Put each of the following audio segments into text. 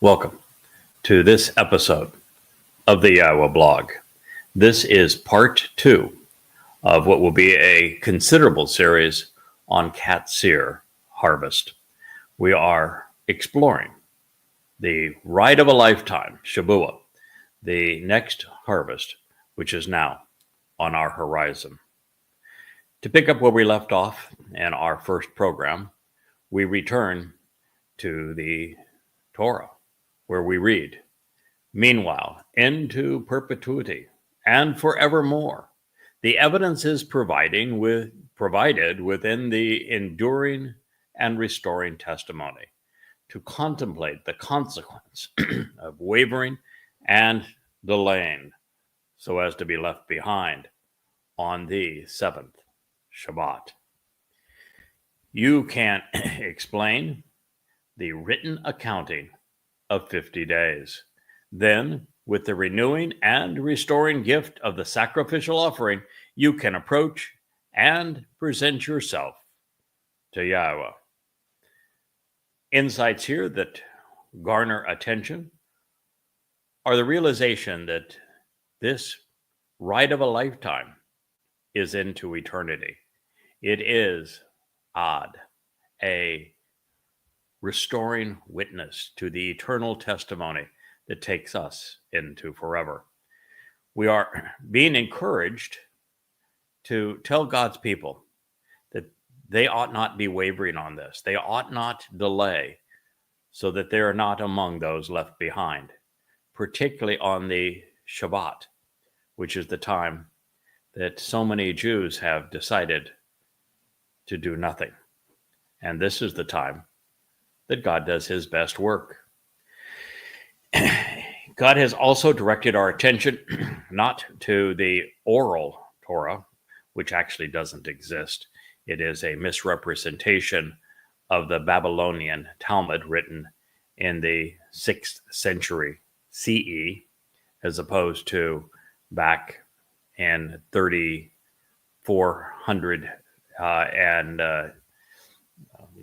Welcome to this episode of the YAHOWAH blog. This is part 2 of what will be a considerable series on Qatsyr harvest. We are exploring the ride of a lifetime, Shabuah, the next harvest, which is now on our horizon. To pick up where we left off in our first program, we return to the Torah, where we read, "Meanwhile, into perpetuity and forevermore, the evidence is provided within the enduring and restoring testimony to contemplate the consequence of wavering and delaying so as to be left behind on the seventh Shabat." You can explain the written accounting of 50 days. Then, with the renewing and restoring gift of the sacrificial offering, you can approach and present yourself to YAHOWAH. Insights here that garner attention are the realization that this ride of a lifetime is into eternity. It is a restoring witness to the eternal testimony that takes us into forever. We are being encouraged to tell God's people that they ought not be wavering on this. They ought not delay so that they are not among those left behind, particularly on the Shabbat, which is the time that so many Jews have decided to do nothing. And this is the time that God does his best work. God has also directed our attention not to the oral Torah, which actually doesn't exist. It is a misrepresentation of the Babylonian Talmud written in the 6th century CE, as opposed to back in 3400 and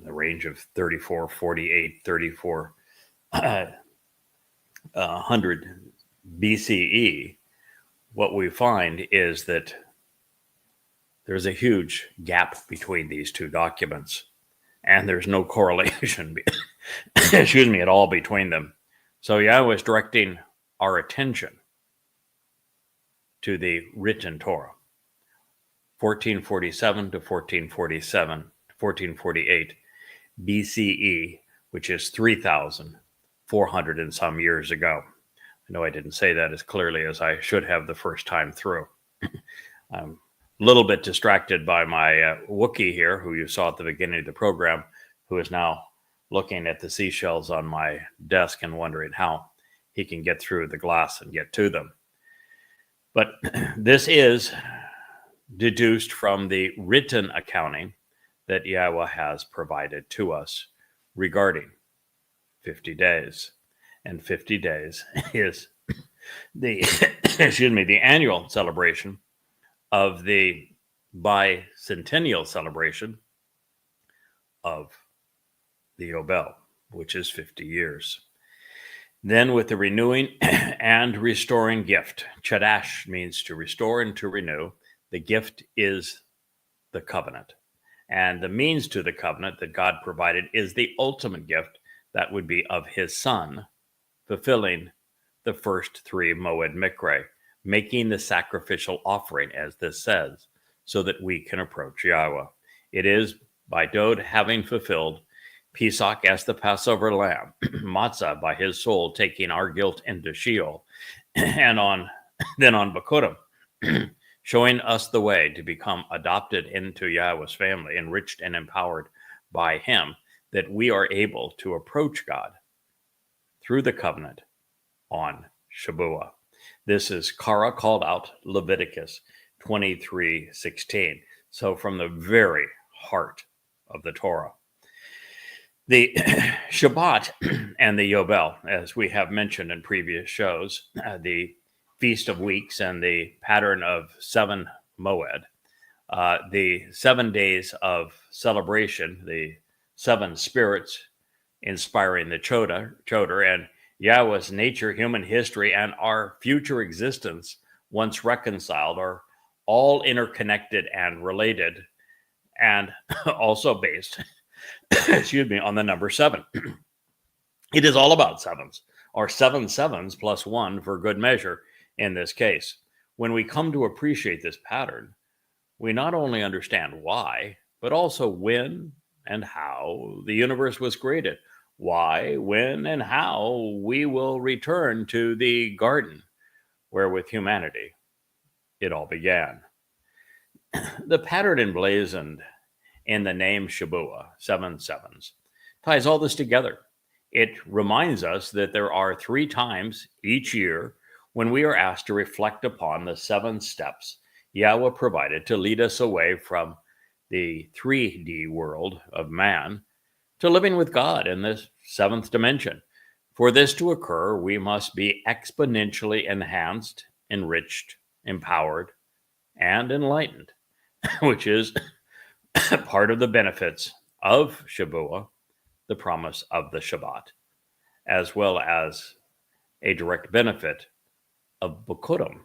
the range of 3448, 3400 BCE. What we find is that there's a huge gap between these two documents, and there's no correlation, at all between them. So Yahweh is directing our attention to the written Torah, 1447 to 1448 BCE, which is 3,400 and some years ago. I know I didn't say that as clearly as I should have the first time through. I'm a little bit distracted by my Wookiee here, who you saw at the beginning of the program, who is now looking at the seashells on my desk and wondering how he can get through the glass and get to them. But this is deduced from the written accounting that Yahweh has provided to us regarding 50 days. And 50 days is the the annual celebration of the bicentennial celebration of the Babel, which is 50 years. Then with the renewing and restoring gift, Chadash means to restore and to renew. The gift is the covenant. And the means to the covenant that God provided is the ultimate gift, that would be of his son, fulfilling the first 3 Moed Mikre, making the sacrificial offering, as this says, so that we can approach Yahweh. It is by Dod having fulfilled Pesach as the Passover lamb, Matzah by his soul taking our guilt into Sheol, and then on Bakurim, showing us the way to become adopted into Yahweh's family, enriched and empowered by him, that we are able to approach God through the covenant on Shabuah. This is Kara called out Leviticus 23:16. So from the very heart of the Torah. The Shabbat and the Yobel, as we have mentioned in previous shows, the Feast of Weeks and the pattern of 7 Moed, the 7 days of celebration, the 7 spirits inspiring the Chodar, and Yahweh's nature, human history, and our future existence, once reconciled, are all interconnected and related, and also based, on the number 7. It is all about sevens, or 7 sevens plus 1 for good measure in this case. When we come to appreciate this pattern, we not only understand why, but also when and how the universe was created. Why, when, and how we will return to the garden where with humanity it all began. The pattern emblazoned in the name Shabuah, 7 sevens, ties all this together. It reminds us that there are 3 times each year when we are asked to reflect upon the 7 steps Yahweh provided to lead us away from the 3D world of man to living with God in this 7th dimension. For this to occur, we must be exponentially enhanced, enriched, empowered, and enlightened, which is part of the benefits of Shabuah, the promise of the Shabbat, as well as a direct benefit of Bokurim,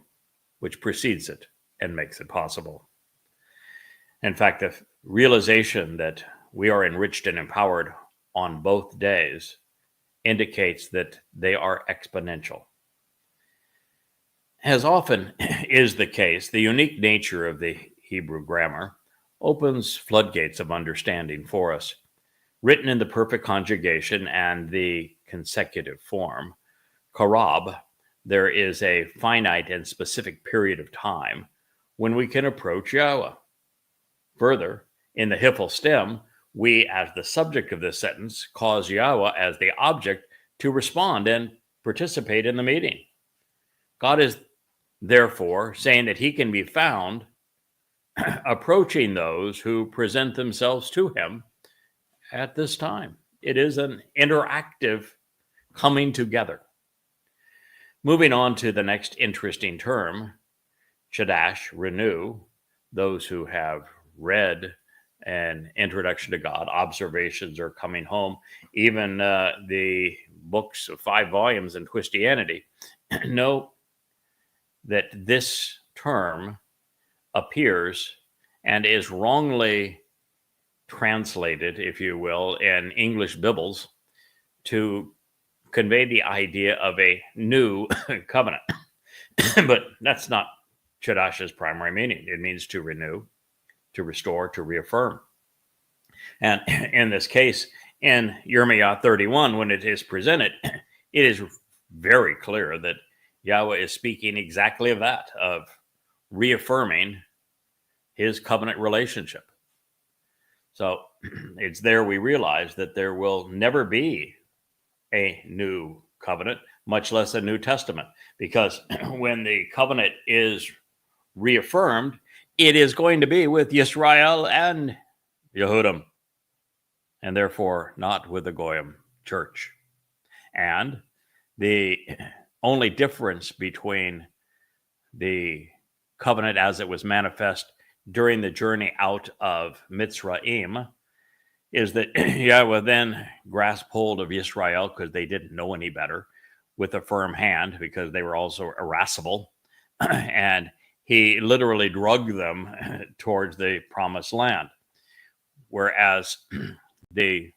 which precedes it and makes it possible. In fact, the realization that we are enriched and empowered on both days indicates that they are exponential. As often is the case, the unique nature of the Hebrew grammar opens floodgates of understanding for us. Written in the perfect conjugation and the consecutive form, Karab, there is a finite and specific period of time when we can approach Yahweh. Further, in the Hiphil stem, we, as the subject of this sentence, cause Yahweh as the object to respond and participate in the meeting. God is therefore saying that he can be found approaching those who present themselves to him at this time. It is an interactive coming together. Moving on to the next interesting term, Chadash, renew. Those who have read an introduction to God, observations are coming home, even the books of 5 volumes in Twistianity, know that this term appears and is wrongly translated, if you will, in English Bibles to convey the idea of a new covenant. But that's not Chadash's primary meaning. It means to renew, to restore, to reaffirm. And in this case, in Yirmiyah 31, when it is presented, it is very clear that Yahweh is speaking exactly of that, of reaffirming his covenant relationship. So it's there we realize that there will never be a new covenant, much less a New Testament, because when the covenant is reaffirmed, it is going to be with Yisrael and Yehudim, and therefore not with the Goyim church. And the only difference between the covenant as it was manifest during the journey out of Mitzrayim is that Yahweh then grasped hold of Yisrael, because they didn't know any better, with a firm hand, because they were also irascible, and he literally drugged them towards the promised land. Whereas the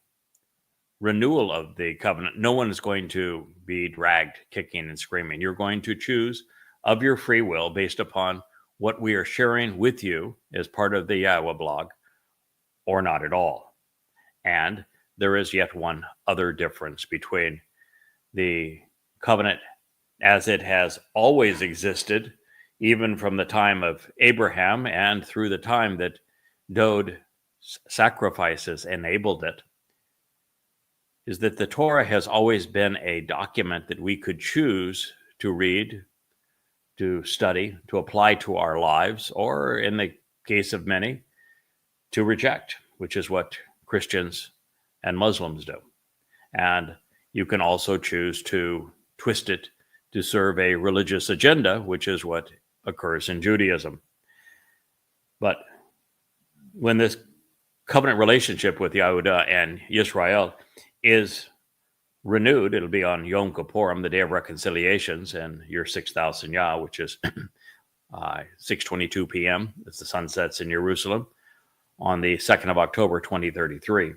renewal of the covenant, no one is going to be dragged kicking and screaming. You're going to choose of your free will based upon what we are sharing with you as part of the Yahowah blog, or not at all. And there is yet one other difference between the covenant as it has always existed, even from the time of Abraham and through the time that Dode sacrifices enabled it, is that the Torah has always been a document that we could choose to read, to study, to apply to our lives, or in the case of many, to reject, which is what Christians and Muslims do. And you can also choose to twist it to serve a religious agenda, which is what occurs in Judaism. But when this covenant relationship with Yehudah and Yisrael is renewed. It'll be on Yom Kippurim, the Day of Reconciliations, and year 6000 Yah, which is 6:22 p.m. as the sun sets in Jerusalem on the 2nd of October, 2033.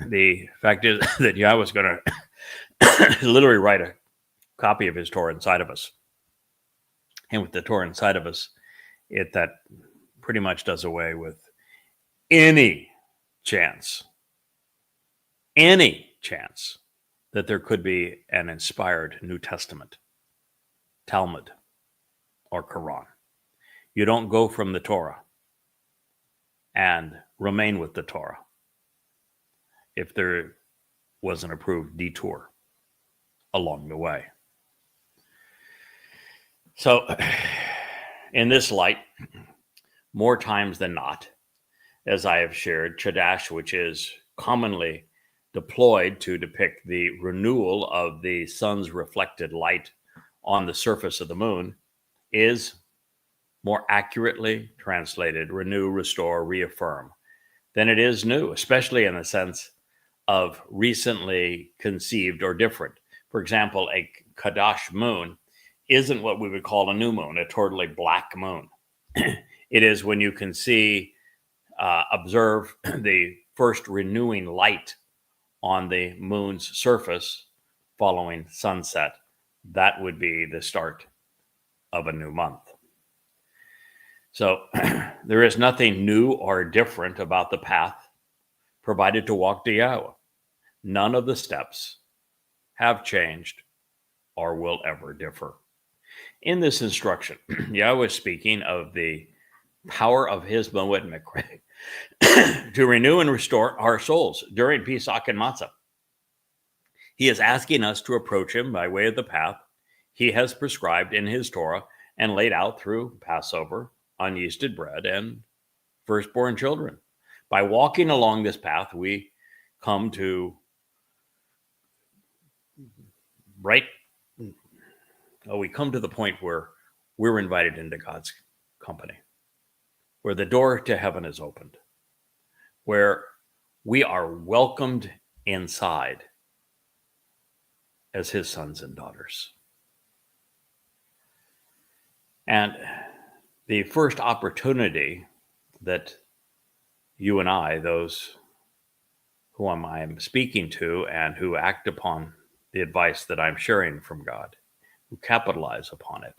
The fact is that Yah was going to literally write a copy of his Torah inside of us. And with the Torah inside of us, that pretty much does away with any chance that there could be an inspired New Testament, Talmud, or Quran. You don't go from the Torah and remain with the Torah if there was an approved detour along the way. So, in this light, more times than not, as I have shared, Chadash, which is commonly deployed to depict the renewal of the sun's reflected light on the surface of the moon, is more accurately translated renew, restore, reaffirm than it is new, especially in the sense of recently conceived or different. For example, a Kadash moon isn't what we would call a new moon, a totally black moon. It is when you can see, observe the first renewing light on the moon's surface following sunset. That would be the start of a new month. So there is nothing new or different about the path provided to walk to Yahowah. None of the steps have changed or will ever differ. In this instruction, Yahowah is speaking of the power of his Moed Mikreh to renew and restore our souls during Pesach and Matzah. He is asking us to approach him by way of the path he has prescribed in his Torah and laid out through Passover, unyeasted bread, and firstborn children. By walking along this path, we come to the point where we're invited into God's company, where the door to heaven is opened, where we are welcomed inside as his sons and daughters. And the first opportunity that you and I, those whom I am speaking to and who act upon the advice that I'm sharing from God, who capitalize upon it,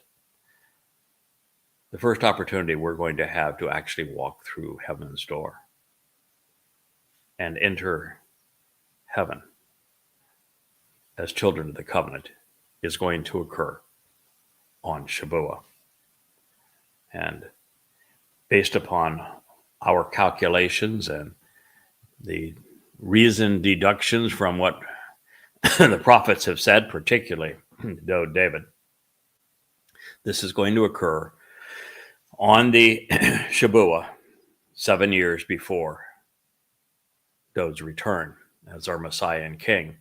the first opportunity we're going to have to actually walk through heaven's door and enter heaven as children of the covenant is going to occur on Shabuah. And based upon our calculations and the reasoned deductions from what the prophets have said, particularly David, this is going to occur on the Shabuah 7 years before David's return as our Messiah and King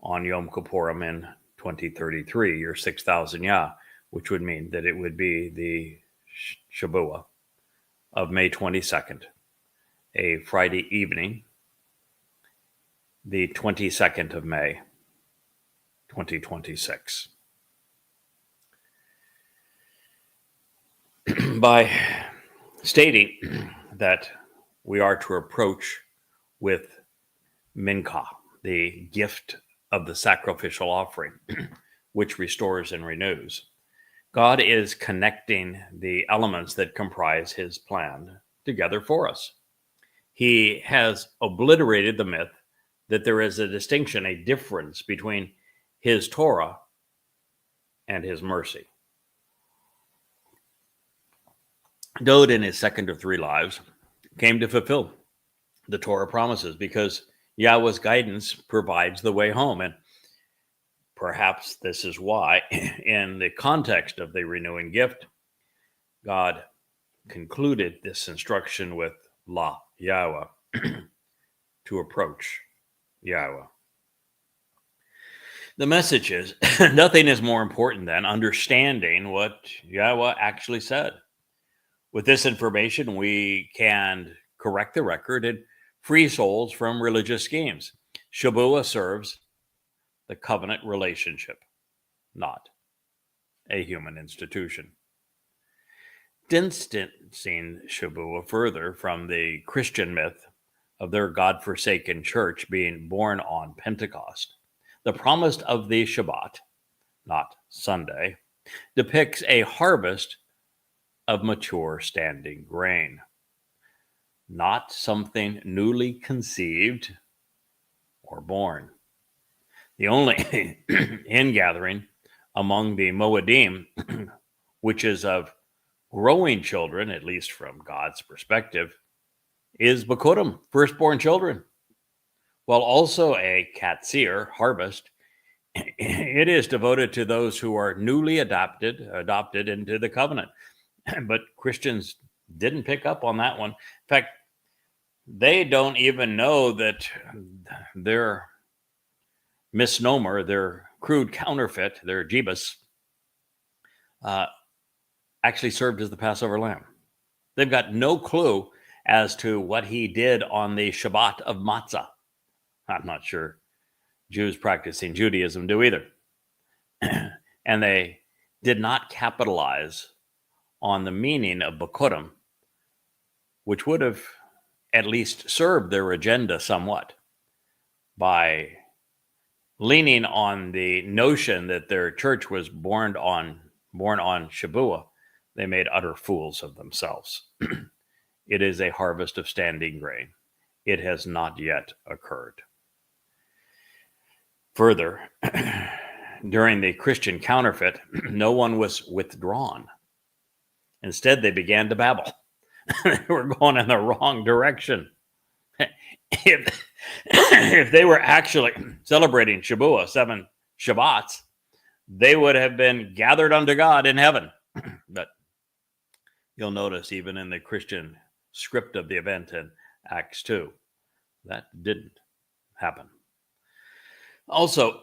on Yom Kippurim in 2033, year 6000 Yah, which would mean that it would be the Shabuah of May 22nd, a Friday evening, the 22nd of May, 2026. By stating that we are to approach with mincha, the gift of the sacrificial offering, which restores and renews, God is connecting the elements that comprise his plan together for us. He has obliterated the myth that there is a distinction, a difference between his Torah and his mercy. David, in his second of three lives, came to fulfill the Torah promises because Yahweh's guidance provides the way home. And perhaps this is why, in the context of the renewing gift, God concluded this instruction with La Yahowah, to approach Yahowah. The message is, nothing is more important than understanding what Yahowah actually said. With this information, we can correct the record and free souls from religious schemes. Shabuah serves the covenant relationship, not a human institution. Distancing Shavuot further from the Christian myth of their God-forsaken church being born on Pentecost, the promise of the Shabbat, not Sunday, depicts a harvest of mature standing grain, not something newly conceived or born. The only ingathering among the Moedim, which is of growing children, at least from God's perspective, is Bikurim, firstborn children. While also a Qatsyr, harvest, it is devoted to those who are newly adopted into the covenant. But Christians didn't pick up on that one. In fact, they don't even know that their misnomer, their crude counterfeit, their Jebus, actually served as the Passover lamb. They've got no clue as to what he did on the Shabbat of Matzah. I'm not sure Jews practicing Judaism do either. And they did not capitalize on the meaning of Bikurim, which would have at least served their agenda somewhat by leaning on the notion that their church was born on Shavuot. They made utter fools of themselves. It is a harvest of standing grain. It has not yet occurred. Further, during the Christian counterfeit, no one was withdrawn. Instead, they began to babble. They were going in the wrong direction. If they were actually celebrating Shavuot, 7 Shabbats, they would have been gathered unto God in heaven. But you'll notice even in the Christian script of the event in Acts 2, that didn't happen. Also,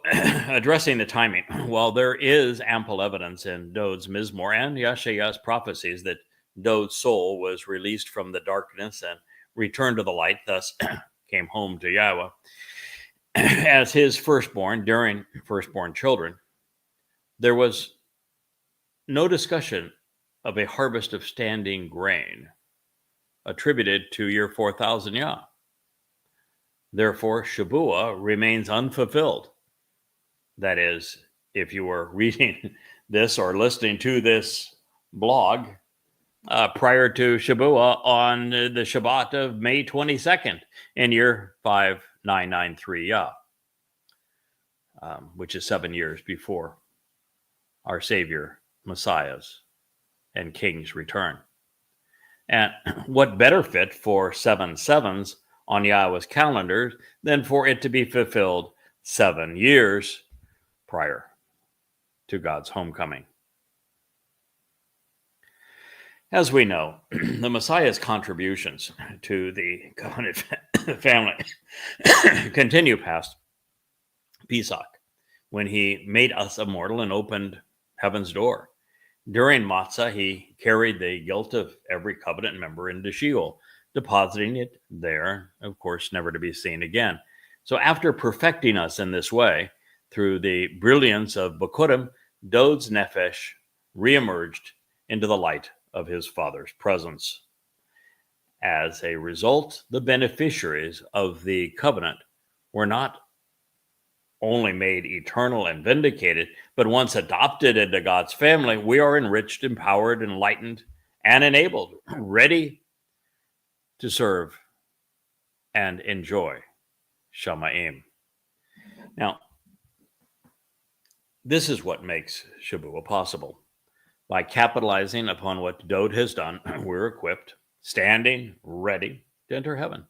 addressing the timing, while there is ample evidence in Dod's Mizmor and Yeshayah's prophecies that Dod's soul was released from the darkness and returned to the light, thus came home to Yahweh, as his firstborn during firstborn children, there was no discussion of a harvest of standing grain attributed to year 4000 Yah. Therefore, Shavuot remains unfulfilled. That is, if you were reading this or listening to this blog prior to Shavuot on the Shabbat of May 22nd in year 5993 Yah, which is 7 years before our Savior, Messiah's, and King's return. And what better fit for 7 sevens on Yahweh's calendar than for it to be fulfilled 7 years prior to God's homecoming? As we know, the Messiah's contributions to the covenant family continue past Pesach, when he made us immortal and opened heaven's door. During Matzah, he carried the guilt of every covenant member into Sheol, depositing it there, of course, never to be seen again. So after perfecting us in this way, through the brilliance of Bikurim, Dod's Nefesh reemerged into the light of his Father's presence. As a result, the beneficiaries of the covenant were not only made eternal and vindicated, but once adopted into God's family, we are enriched, empowered, enlightened, and enabled, ready to serve and enjoy Shamayim. Now, this is what makes Shavuot possible. By capitalizing upon what Dod has done, we're equipped, standing, ready to enter heaven.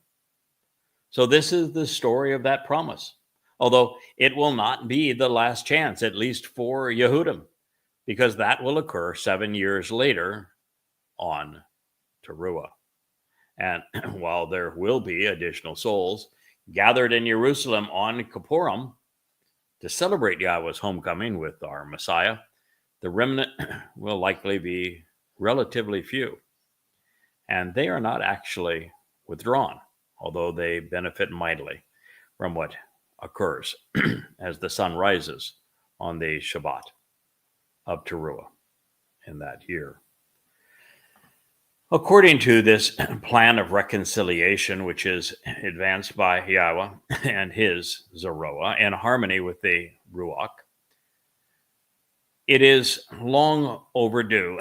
So this is the story of that promise, although it will not be the last chance, at least for Yehudim, because that will occur 7 years later on Towrah. And while there will be additional souls gathered in Jerusalem on Kippurim to celebrate Yahweh's homecoming with our Messiah, the remnant will likely be relatively few. And they are not actually withdrawn, although they benefit mightily from what occurs as the sun rises on the Shabat of Towrah in that year. According to this plan of reconciliation, which is advanced by Yahweh and his Zeroah in harmony with the Ruach, it is long overdue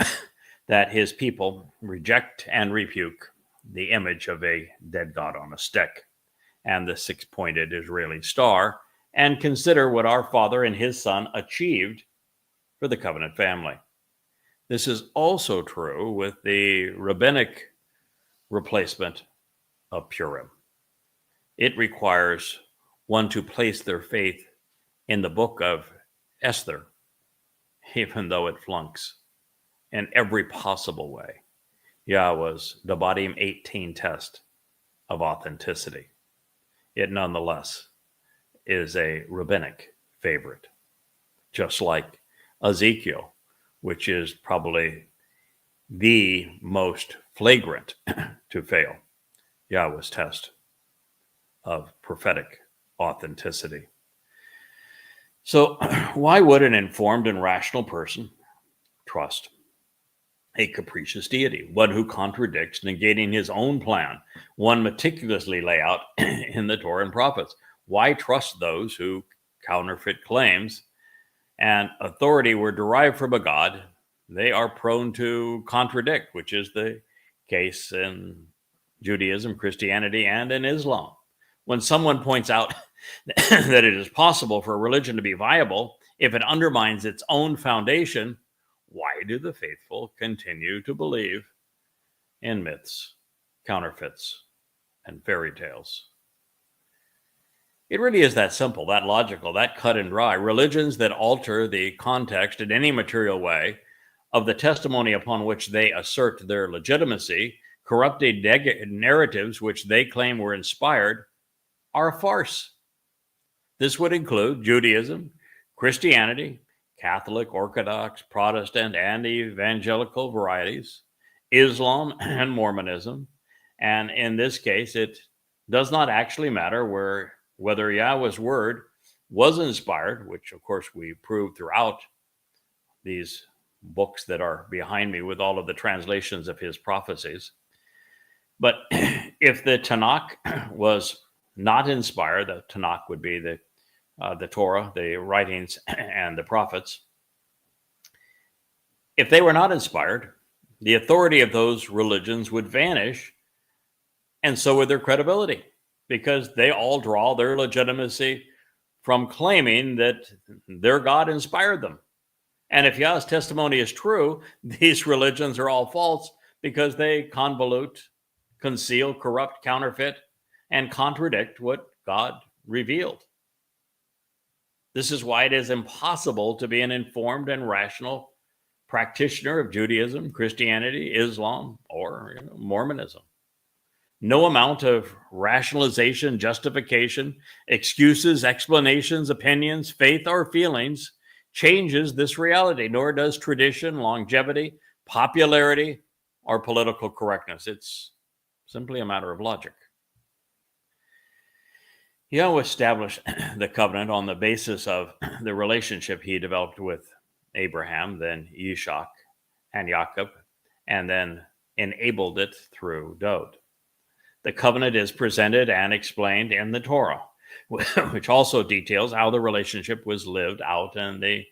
that his people reject and rebuke the image of a dead god on a stick and the six-pointed Israeli star, and consider what our Father and his Son achieved for the covenant family. This is also true with the rabbinic replacement of Purim. It requires one to place their faith in the book of Esther, even though it flunks in every possible way Yahweh's Devarim 18 test of authenticity. It nonetheless is a rabbinic favorite, just like Ezekiel, which is probably the most flagrant to fail Yahweh's test of prophetic authenticity. So why would an informed and rational person trust a capricious deity, one who contradicts, negating his own plan, one meticulously laid out in the Torah and prophets? Why trust those who counterfeit claims and authority were derived from a God they are prone to contradict, which is the case in Judaism, Christianity, and in Islam? When someone points out that it is possible for a religion to be viable if it undermines its own foundation, why do the faithful continue to believe in myths, counterfeits, and fairy tales? It really is that simple, that logical, that cut and dry. Religions that alter the context in any material way of the testimony upon which they assert their legitimacy, corrupted narratives which they claim were inspired, are a farce. This would include Judaism, Christianity, Catholic, Orthodox, Protestant, and evangelical varieties, Islam, and Mormonism. And in this case, it does not actually matter whether Yahweh's word was inspired, which of course we prove throughout these books that are behind me with all of the translations of his prophecies. But if the Tanakh was not inspired, the Tanakh would be the Torah, the writings, and the prophets. If they were not inspired, the authority of those religions would vanish, and so would their credibility, because they all draw their legitimacy from claiming that their God inspired them. And if Yah's testimony is true, these religions are all false because they convolute, conceal, corrupt, counterfeit, and contradict what God revealed. This is why it is impossible to be an informed and rational practitioner of Judaism, Christianity, Islam, or Mormonism. No amount of rationalization, justification, excuses, explanations, opinions, faith, or feelings changes this reality, nor does tradition, longevity, popularity, or political correctness. It's simply a matter of logic. Yahweh established the covenant on the basis of the relationship he developed with Abraham, then Yishak and Jacob, and then enabled it through Dod. The covenant is presented and explained in the Torah, which also details how the relationship was lived out in the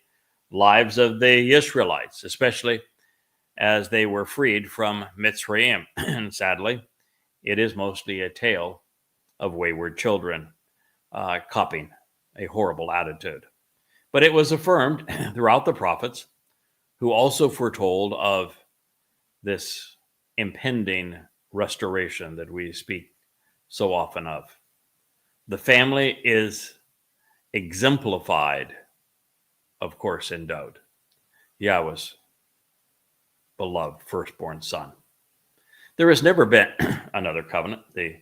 lives of the Israelites, especially as they were freed from Mitzrayim. And sadly, it is mostly a tale of wayward children copying a horrible attitude. But it was affirmed throughout the prophets, who also foretold of this impending restoration that we speak so often of. The family is exemplified, of course, in Dod, Yahweh's beloved firstborn son. There has never been another covenant. The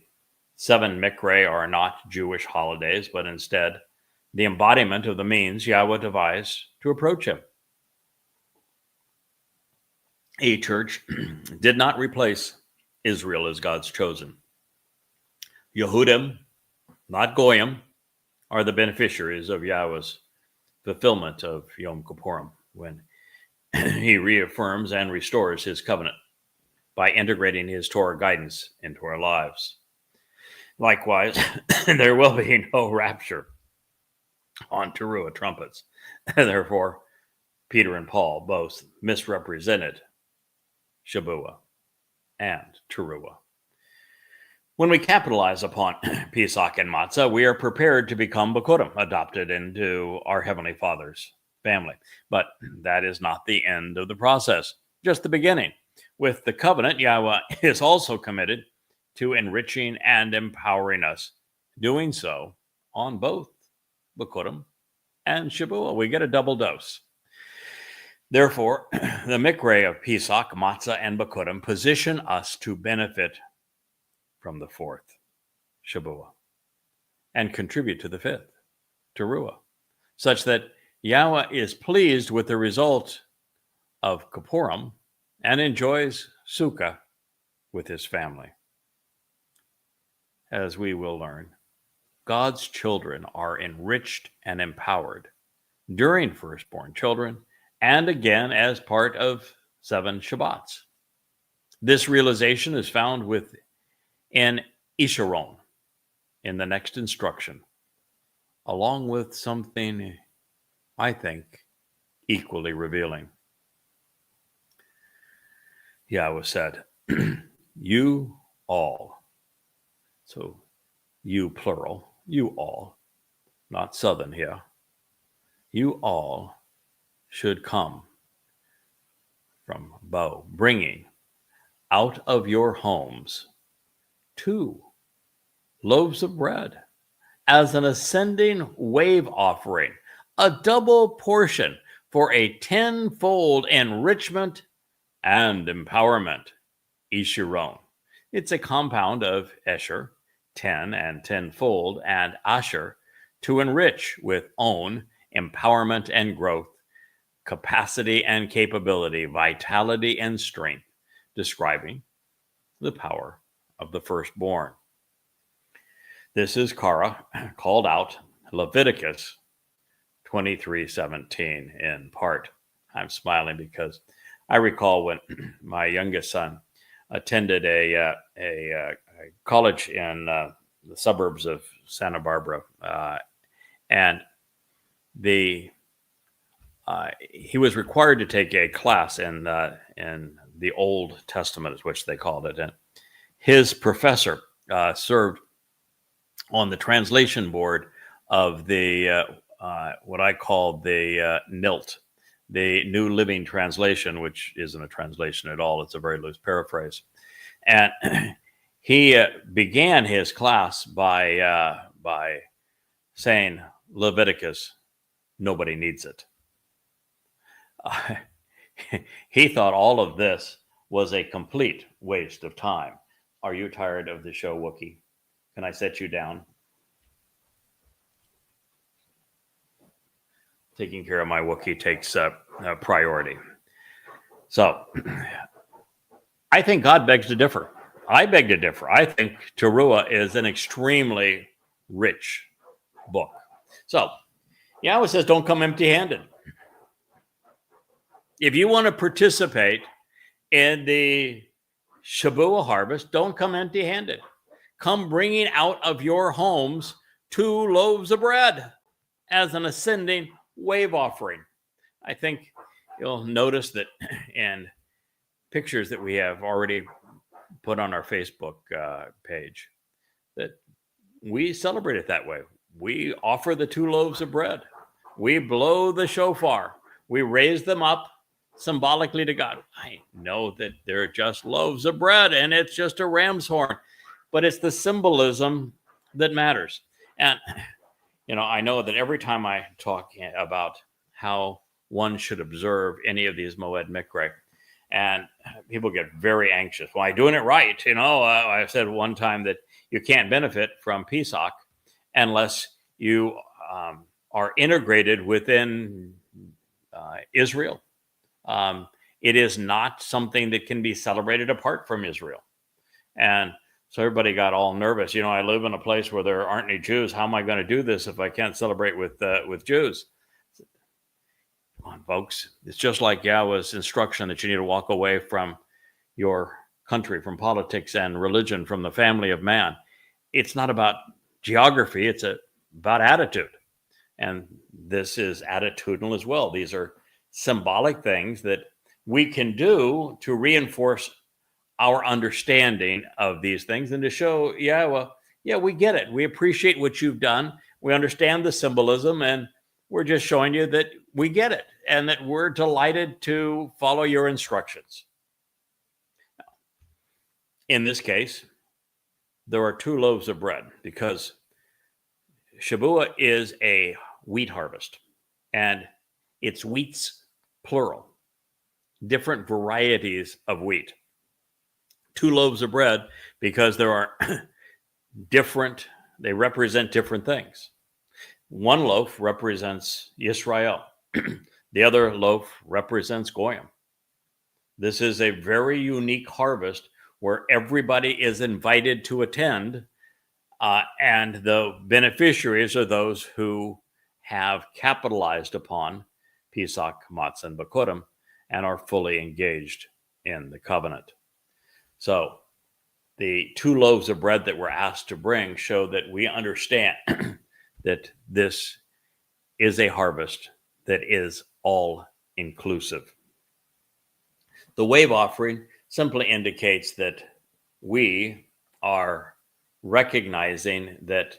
7 Mikre are not Jewish holidays, but instead the embodiment of the means Yahweh devised to approach him. A church did not replace Israel as God's chosen. Yehudim, not Goyim, are the beneficiaries of Yahweh's fulfillment of Yom Kippurim when he reaffirms and restores his covenant by integrating his Torah guidance into our lives. Likewise, there will be no rapture on Towrah trumpets. Therefore, Peter and Paul both misrepresented Shabuah and Towrah. When we capitalize upon Pesach and Matzah, we are prepared to become Bikurim, adopted into our Heavenly Father's family. But that is not the end of the process, just the beginning. With the covenant, Yahweh is also committed to enriching and empowering us, doing so on both Bikurim and Shabuah. We get a double dose. Therefore, the Mikre of Pesach, Matzah, and Bikurim position us to benefit from the fourth, Shabuah, and contribute to the fifth, Towrah, such that Yahweh is pleased with the result of Kippurim and enjoys Sukkah with his family. As we will learn, God's children are enriched and empowered during firstborn children and again as part of 7 Shabbats. This realization is found in Isharon in the next instruction, along with something I think equally revealing. Yahweh said, you all, so you plural, you all, not southern here, you all should come from Bo, bringing out of your homes 2 loaves of bread as an ascending wave offering, a double portion for a 10-fold enrichment and empowerment. Ishiron. It's a compound of Esher, 10 and 10-fold, and Asher, to enrich with own, empowerment and growth, capacity and capability, vitality and strength, describing the power of the firstborn. This is called out Leviticus 23:17 in part. I'm smiling because I recall when my youngest son attended a college in the suburbs of Santa Barbara, and he was required to take a class in the Old Testament, is which they called it, and his professor served on the translation board of the what I call the NILT, the New Living Translation, which isn't a translation at all. It's a very loose paraphrase. And he began his class by saying, Leviticus, nobody needs it. He thought all of this was a complete waste of time. Are you tired of the show, Wookie? Can I set you down? Taking care of my Wookie takes priority. So I think God begs to differ. I beg to differ. I think Towrah is an extremely rich book. So Yahweh says, don't come empty-handed. If you want to participate in the Shabuah harvest, don't come empty-handed. Come bringing out of your homes 2 loaves of bread as an ascending wave offering. I think you'll notice that in pictures that we have already put on our Facebook page, that we celebrate it that way. We offer the 2 loaves of bread. We blow the shofar. We raise them up symbolically to God. I know that they're just loaves of bread and it's just a ram's horn, but it's the symbolism that matters. And, I know that every time I talk about how one should observe any of these Moed Mikre, and people get very anxious. Well, I'm doing it right. I said one time that you can't benefit from Pesach unless you are integrated within Israel. It is not something that can be celebrated apart from Israel. And So everybody got all nervous. I live in a place where there aren't any Jews. How am I going to do this if I can't celebrate with Jews? Come on, folks. It's just like Yahweh's instruction that you need to walk away from your country, from politics and religion, from the family of man. It's not about geography. It's about attitude. And this is attitudinal as well. These are symbolic things that we can do to reinforce our understanding of these things and to show Yahweh, yeah, we get it. We appreciate what you've done. We understand the symbolism, and we're just showing you that we get it and that we're delighted to follow your instructions. In this case, there are 2 loaves of bread because Shabuah is a wheat harvest, and it's wheats, plural, different varieties of wheat. 2 loaves of bread because there are they represent different things. One loaf represents Israel. The other loaf represents Goyim. This is a very unique harvest where everybody is invited to attend, and the beneficiaries are those who have capitalized upon Pesach, Matzah, and Bakurim and are fully engaged in the covenant. So the 2 loaves of bread that we're asked to bring show that we understand that this is a harvest that is all inclusive. The wave offering simply indicates that we are recognizing that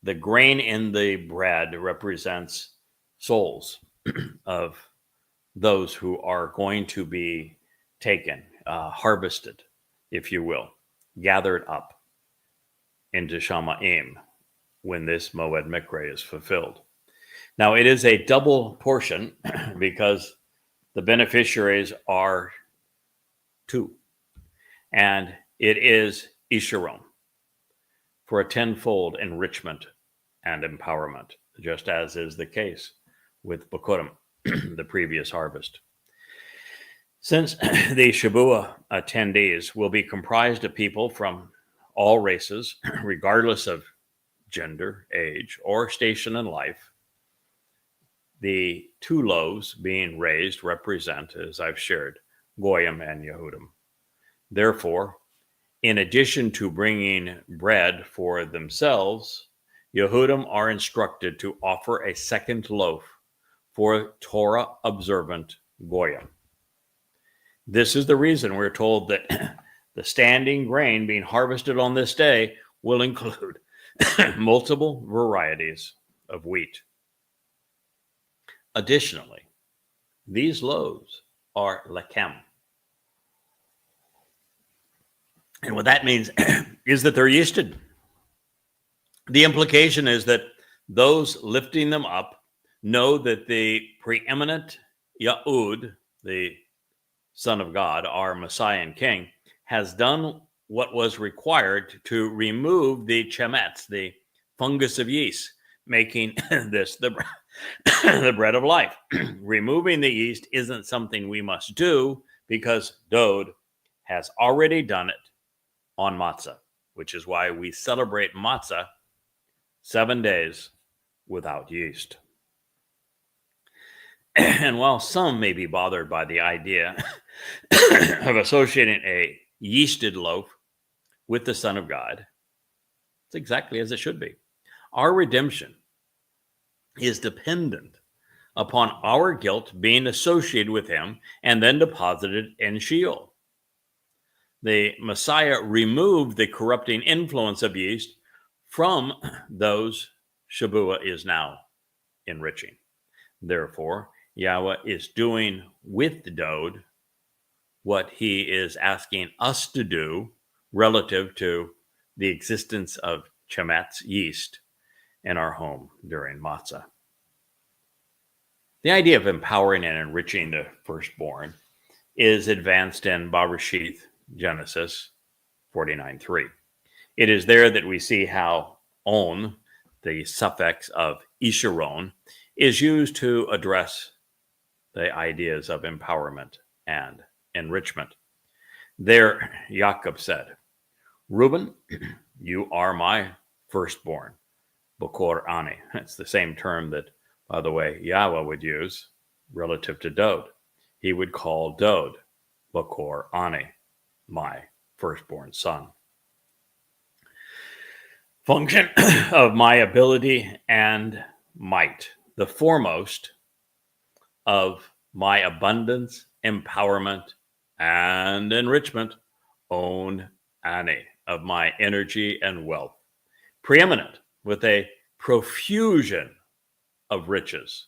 the grain in the bread represents souls of those who are going to be taken, harvested, if you will, gathered up into Shamaim when this Moed Mikre is fulfilled. Now, it is a double portion because the beneficiaries are 2, and it is Isharon for a 10-fold enrichment and empowerment, just as is the case with Bakurim, the previous harvest. Since the Shabuah attendees will be comprised of people from all races, regardless of gender, age, or station in life, the 2 loaves being raised represent, as I've shared, Goyim and Yehudim. Therefore, in addition to bringing bread for themselves, Yehudim are instructed to offer a second loaf for Torah observant Goyim. This is the reason we're told that the standing grain being harvested on this day will include multiple varieties of wheat. Additionally, these loaves are lechem. And what that means is that they're yeasted. The implication is that those lifting them up know that the preeminent Yahud, the Son of God, our Messiah and King, has done what was required to remove the chemetz, the fungus of yeast, making this the bread of life. Removing the yeast isn't something we must do because Dod has already done it on matzah, which is why we celebrate matzah 7 days without yeast. And while some may be bothered by the idea of associating a yeasted loaf with the Son of God, it's exactly as it should be. Our redemption is dependent upon our guilt being associated with him and then deposited in Sheol. The Messiah removed the corrupting influence of yeast from those Shabuah is now enriching. Therefore, Yahweh is doing with Dod what he is asking us to do relative to the existence of chemetz, yeast, in our home during matzah. The idea of empowering and enriching the firstborn is advanced in Bereshith, Genesis 49:3. It is there that we see how on, the suffix of Isharon, is used to address the ideas of empowerment and enrichment. There, Jacob said, Reuben, you are my firstborn. Bokor Ani. It's the same term that, by the way, Yahweh would use relative to Dod. He would call Dod Bokor Ani, my firstborn son. Function of my ability and might, the foremost of my abundance, empowerment, and enrichment, own Ani, of my energy and wealth, preeminent with a profusion of riches,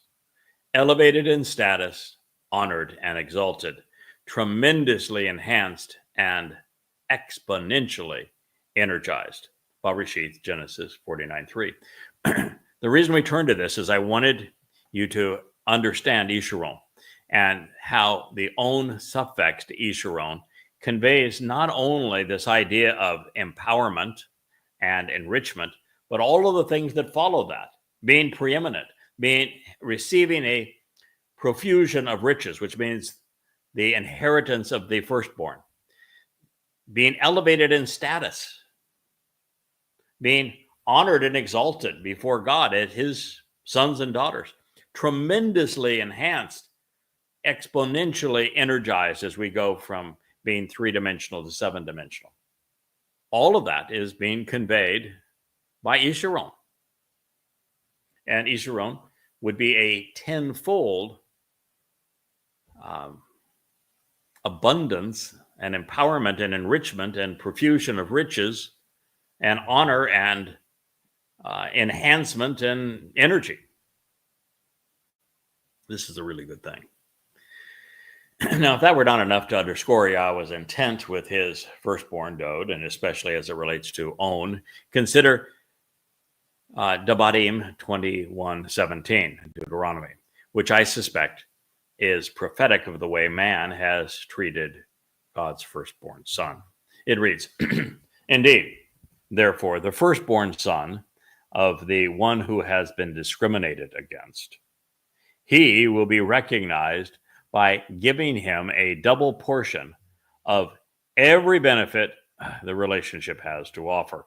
elevated in status, honored and exalted, tremendously enhanced and exponentially energized. Barishith, Genesis 49:3. The reason we turn to this is I wanted you to understand Yishuron and how the own suffix to Yishuron conveys not only this idea of empowerment and enrichment, but all of the things that follow that, being preeminent, receiving a profusion of riches, which means the inheritance of the firstborn, being elevated in status, being honored and exalted before God as his sons and daughters, tremendously enhanced, exponentially energized as we go from being three-dimensional to seven-dimensional. All of that is being conveyed by Yishuron. And Yishuron would be a tenfold abundance and empowerment and enrichment and profusion of riches and honor and enhancement and energy. This is a really good thing. Now, if that were not enough to underscore Yahweh's intent with his firstborn Dod, and especially as it relates to own, consider Devarim 21:17, Deuteronomy, which I suspect is prophetic of the way man has treated God's firstborn son. It reads, "Indeed, therefore, the firstborn son of the one who has been discriminated against, he will be recognized by giving him a double portion of every benefit the relationship has to offer.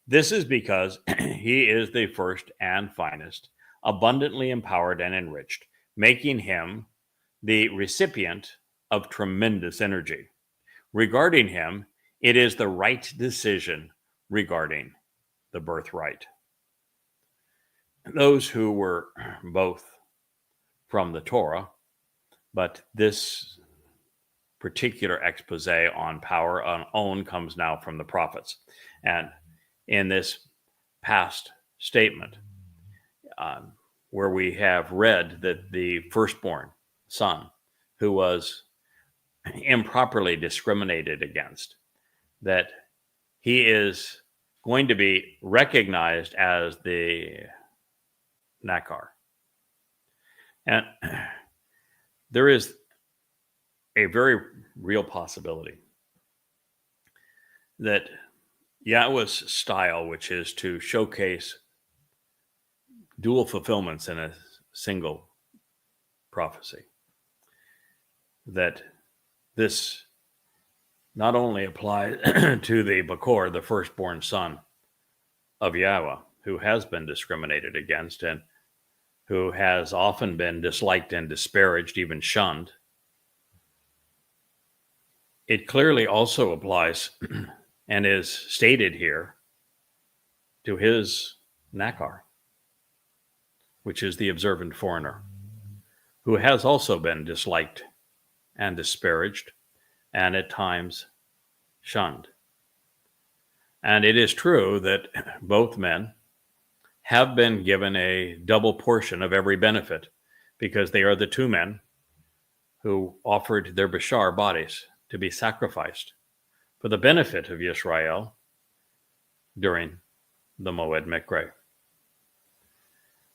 This is because he is the first and finest, abundantly empowered and enriched, making him the recipient of tremendous energy. Regarding him, it is the right decision regarding the birthright." Those who were both from the Torah, but this particular expose on power on own comes now from the prophets. And in this past statement, where we have read that the firstborn son, who was improperly discriminated against, that he is going to be recognized as the Nakar. And there is a very real possibility that Yahweh's style, which is to showcase dual fulfillments in a single prophecy, that this not only applies to the Bakor, the firstborn son of Yahweh, who has been discriminated against and who has often been disliked and disparaged, even shunned. It clearly also applies and is stated here to his Nakar, which is the observant foreigner, who has also been disliked and disparaged and at times shunned. And it is true that both men have been given a double portion of every benefit because they are the two men who offered their Bashar bodies to be sacrificed for the benefit of Yisrael during the Moed Mikre.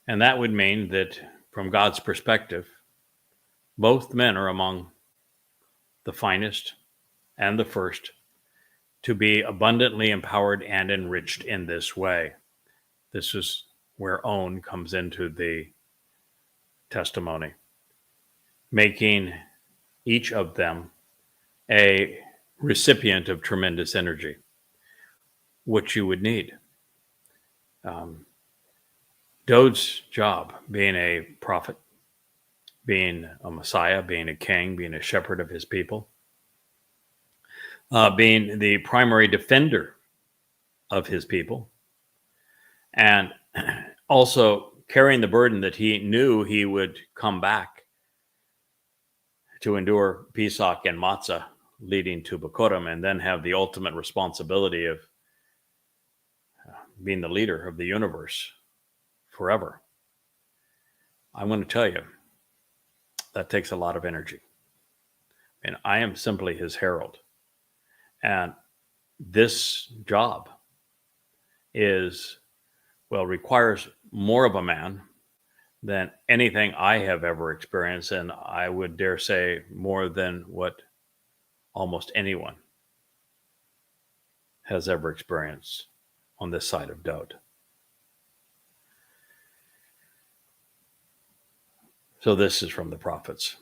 And that would mean that from God's perspective, both men are among the finest and the first to be abundantly empowered and enriched in this way. This is where own comes into the testimony, making each of them a recipient of tremendous energy, which you would need. Dod's job, being a prophet, being a Messiah, being a king, being a shepherd of his people, being the primary defender of his people, and also carrying the burden that he knew he would come back to endure Pesach and Matzah, leading to Bikurim, and then have the ultimate responsibility of being the leader of the universe forever. I want to tell you, that takes a lot of energy. And I am simply his herald. And this job requires more of a man than anything I have ever experienced. And I would dare say more than what almost anyone has ever experienced on this side of Dod. So this is from the prophets.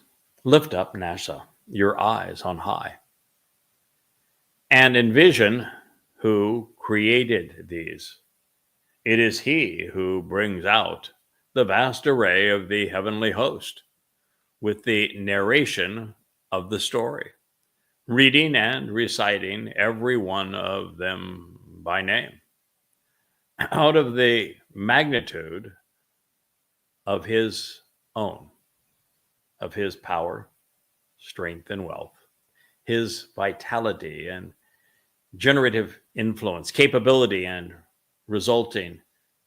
Lift up, Nasa, your eyes on high, and envision who created these. It is he who brings out the vast array of the heavenly host with the narration of the story, reading and reciting every one of them by name. Out of the magnitude of his own, of his power, strength, and wealth, his vitality and generative influence, capability and resulting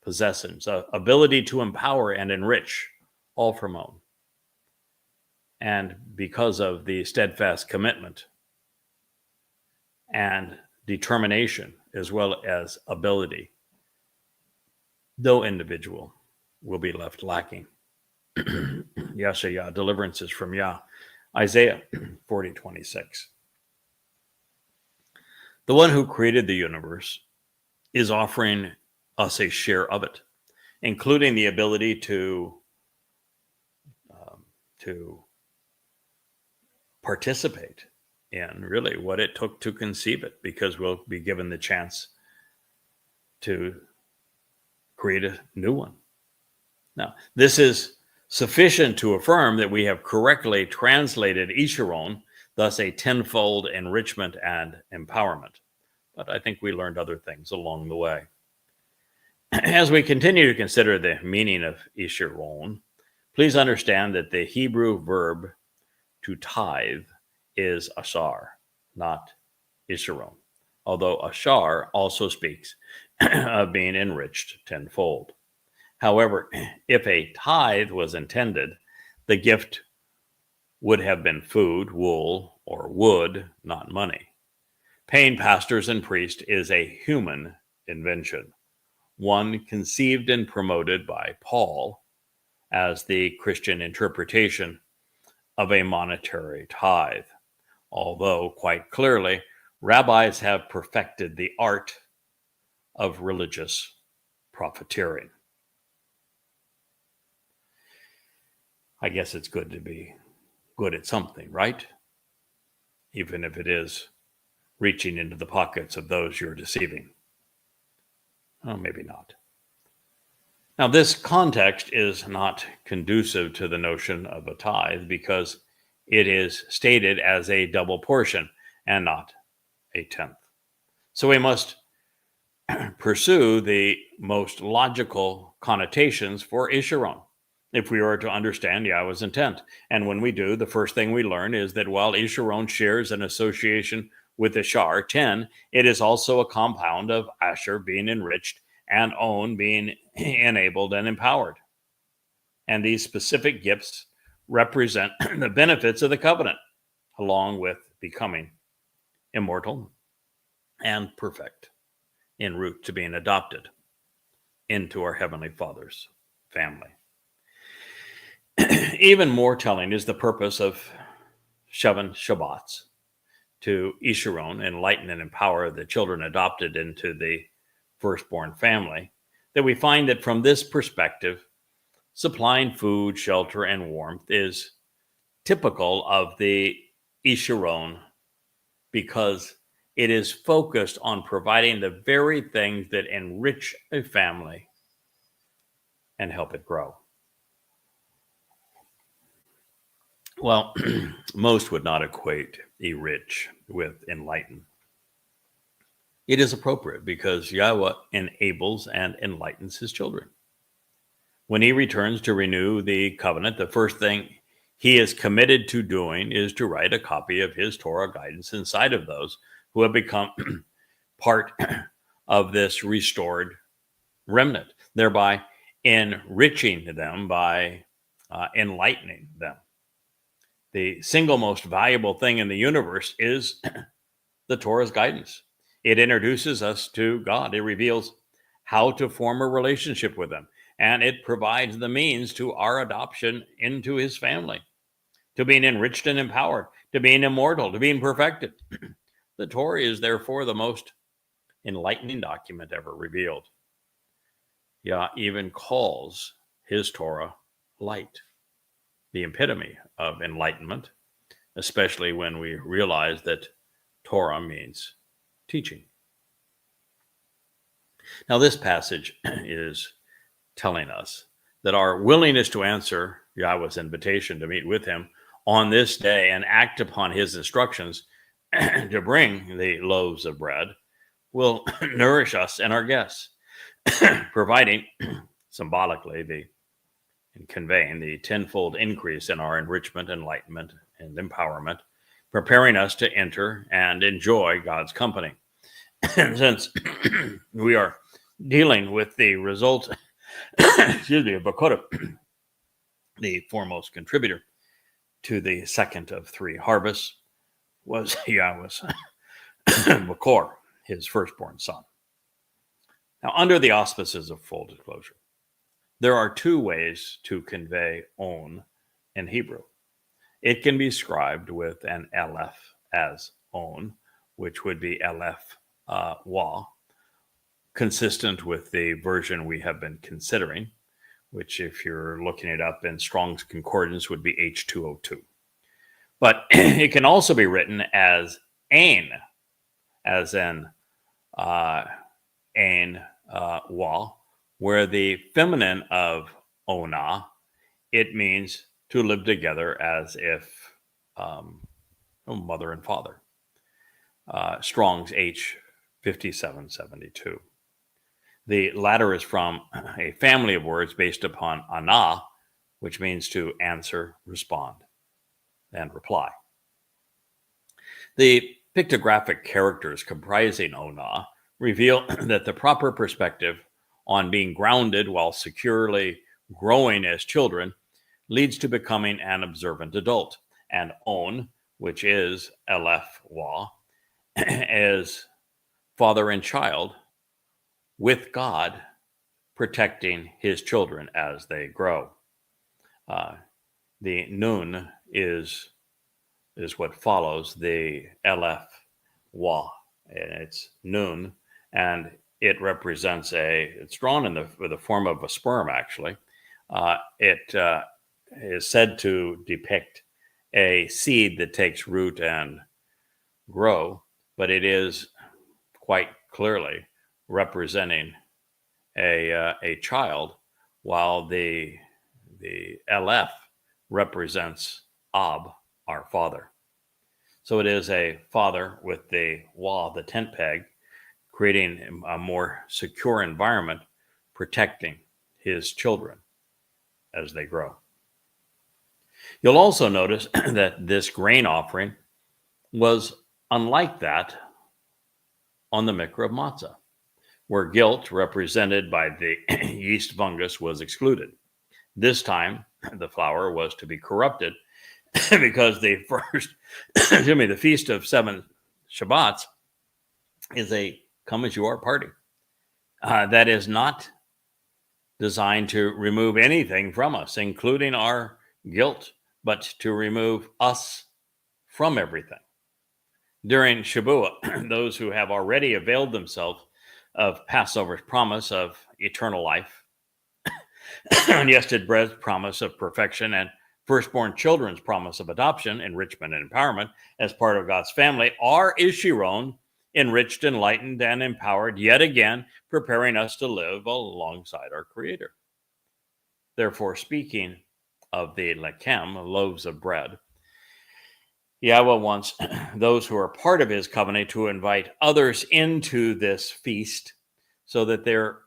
possessions, ability to empower and enrich, all from own. And because of the steadfast commitment and determination, as well as ability, no individual will be left lacking. Yashayah, deliverances from Yah. Isaiah 40:26. The one who created the universe is offering us a share of it, including the ability to participate in really what it took to conceive it, because we'll be given the chance to create a new one. Now, this is sufficient to affirm that we have correctly translated Isharon, thus a tenfold enrichment and empowerment. But I think we learned other things along the way. As we continue to consider the meaning of Isharon, please understand that the Hebrew verb to tithe is ashar, not Isharon, although ashar also speaks of being enriched tenfold. However, if a tithe was intended, the gift would have been food, wool, or wood, not money. Paying pastors and priests is a human invention, one conceived and promoted by Paul as the Christian interpretation of a monetary tithe, although quite clearly rabbis have perfected the art of religious profiteering. I guess it's good to be good at something, right? Even if it is reaching into the pockets of those you're deceiving. Oh, maybe not. Now, this context is not conducive to the notion of a tithe because it is stated as a double portion and not a tenth. So we must pursue the most logical connotations for Isharon if we are to understand Yahweh's intent. And when we do, the first thing we learn is that while Isharon shares an association with Ashar, 10, it is also a compound of Asher being enriched and On being enabled and empowered. And these specific gifts represent the benefits of the covenant, along with becoming immortal and perfect en route to being adopted into our Heavenly Father's family. Even more telling is the purpose of 7 Shabbats, to Isharon, enlighten and empower the children adopted into the firstborn family, that we find that from this perspective, supplying food, shelter, and warmth is typical of the Isharon because it is focused on providing the very things that enrich a family and help it grow. Well, most would not equate enrich with enlighten. It is appropriate because Yahweh enables and enlightens his children. When he returns to renew the covenant, the first thing he is committed to doing is to write a copy of his Torah guidance inside of those who have become part of this restored remnant, thereby enriching them by enlightening them. The single most valuable thing in the universe is the Torah's guidance. It introduces us to God. It reveals how to form a relationship with him, and it provides the means to our adoption into his family, to being enriched and empowered, to being immortal, to being perfected. The Torah is therefore the most enlightening document ever revealed. Yah even calls his Torah light, the epitome of enlightenment, especially when we realize that Torah means teaching. Now, this passage is telling us that our willingness to answer Yahweh's invitation to meet with him on this day and act upon his instructions to bring the loaves of bread will nourish us and our guests, providing symbolically and conveying the tenfold increase in our enrichment, enlightenment, and empowerment, preparing us to enter and enjoy God's company. Since we are dealing with the result, of Bakota, the foremost contributor to the second of three harvests was Yahweh's Bakor, his firstborn son. Now, under the auspices of full disclosure, there are two ways to convey on in Hebrew. It can be scribed with an aleph as on, which would be aleph wah, consistent with the version we have been considering, which if you're looking it up in Strong's Concordance would be H202. But it can also be written as ain, as in ain wah, where the feminine of ona, it means to live together as if mother and father. Strong's H5772. The latter is from a family of words based upon ana, which means to answer, respond, and reply. The pictographic characters comprising ona reveal that the proper perspective on being grounded while securely growing as children leads to becoming an observant adult. And on, which is aleph wah, is father and child with God protecting his children as they grow. The nun is what follows the aleph wah. It's nun, and it represents it's drawn in the form of a sperm, actually. It is said to depict a seed that takes root and grow, but it is quite clearly representing a child, while the aleph represents Ab, our father. So it is a father with the wah, the tent peg, creating a more secure environment, protecting his children as they grow. You'll also notice that this grain offering was unlike that on the Mikra of Matzah, where guilt represented by the yeast fungus was excluded. This time, the flour was to be corrupted because the Feast of Seven Shabbats is a come as you are party that is not designed to remove anything from us, including our guilt, but to remove us from everything. During Shabuah, those who have already availed themselves of Passover's promise of eternal life, unyeasted bread's promise of perfection, and Firstborn children's promise of adoption, enrichment, and empowerment as part of God's family are Ishiron, enriched, enlightened, and empowered, yet again, preparing us to live alongside our Creator. Therefore, speaking of the lechem, loaves of bread, Yahweh wants those who are part of his covenant to invite others into this feast so that they're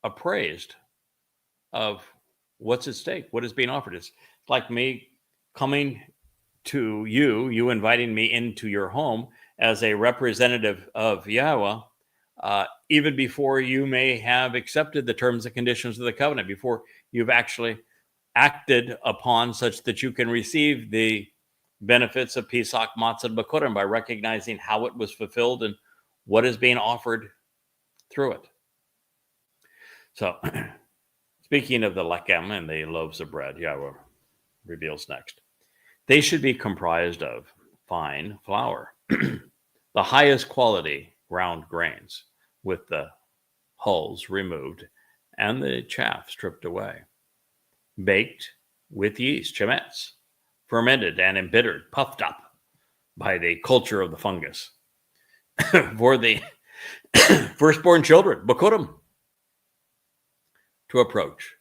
appraised of what's at stake, what is being offered. It's like me coming to you inviting me into your home as a representative of Yahweh, even before you may have accepted the terms and conditions of the covenant, before you've actually acted upon such that you can receive the benefits of Pesach, Matzah, and Bikurim by recognizing how it was fulfilled and what is being offered through it. So, speaking of the lechem and the loaves of bread, Yahweh reveals next. They should be comprised of fine flour, the highest quality ground grains, with the hulls removed and the chaff stripped away, baked with yeast, chametz, fermented and embittered, puffed up by the culture of the fungus. For the firstborn children, Bikurim, to approach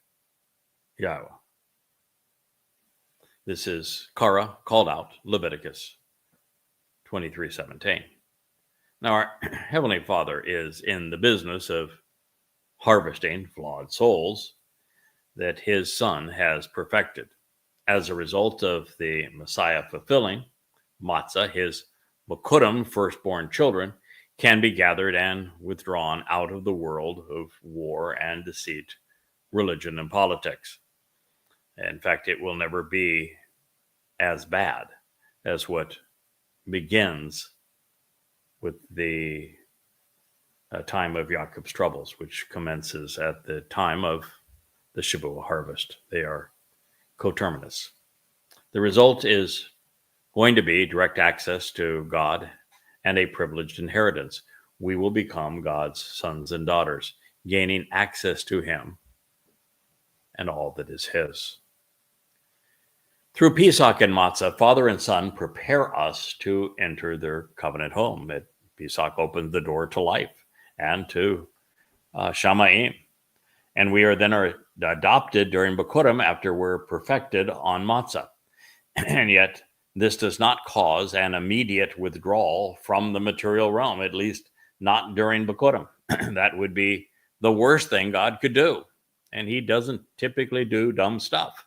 Yahweh. This is Korah called out, Leviticus 23:17. Now, our Heavenly Father is in the business of harvesting flawed souls that his Son has perfected. As a result of the Messiah fulfilling, Matzah, his Bikurim, firstborn children, can be gathered and withdrawn out of the world of war and deceit, religion, and politics. In fact, it will never be as bad as what begins with the time of Jacob's troubles, which commences at the time of the Shavuot harvest. They are coterminous. The result is going to be direct access to God and a privileged inheritance. We will become God's sons and daughters, gaining access to him and all that is his. Through Pesach and Matzah, Father and Son prepare us to enter their covenant home. Pesach opens the door to life and to Shamayim. And we are then adopted during Bikurim after we're perfected on Matzah. And yet, this does not cause an immediate withdrawal from the material realm, at least not during Bikurim. That would be the worst thing God could do. And he doesn't typically do dumb stuff.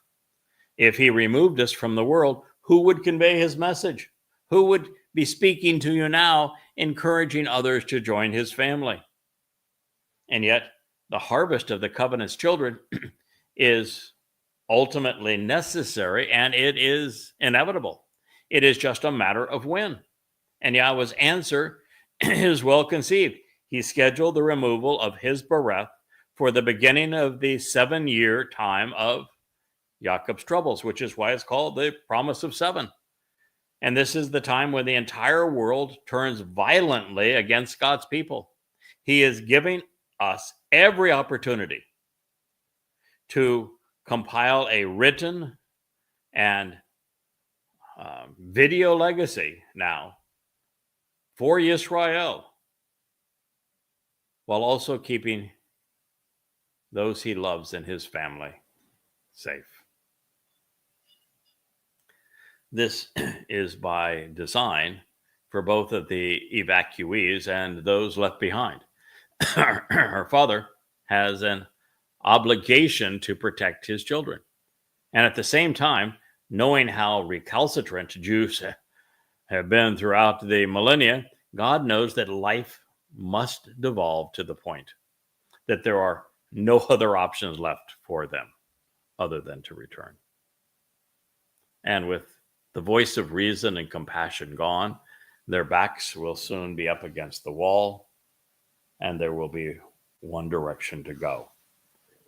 If he removed us from the world, who would convey his message? Who would be speaking to you now, encouraging others to join his family? And yet, the harvest of the covenant's children is ultimately necessary, and it is inevitable. It is just a matter of when. And Yahweh's answer is well conceived. He scheduled the removal of his bereth for the beginning of the 7-year time of Jacob's troubles, which is why it's called the promise of 7. And this is the time when the entire world turns violently against God's people. He is giving us every opportunity to compile a written and video legacy now for Israel, while also keeping those he loves in his family safe. This is by design for both of the evacuees and those left behind. Our Father has an obligation to protect his children. And at the same time, knowing how recalcitrant Jews have been throughout the millennia, God knows that life must devolve to the point that there are no other options left for them other than to return. And with the voice of reason and compassion gone, their backs will soon be up against the wall, and there will be one direction to go,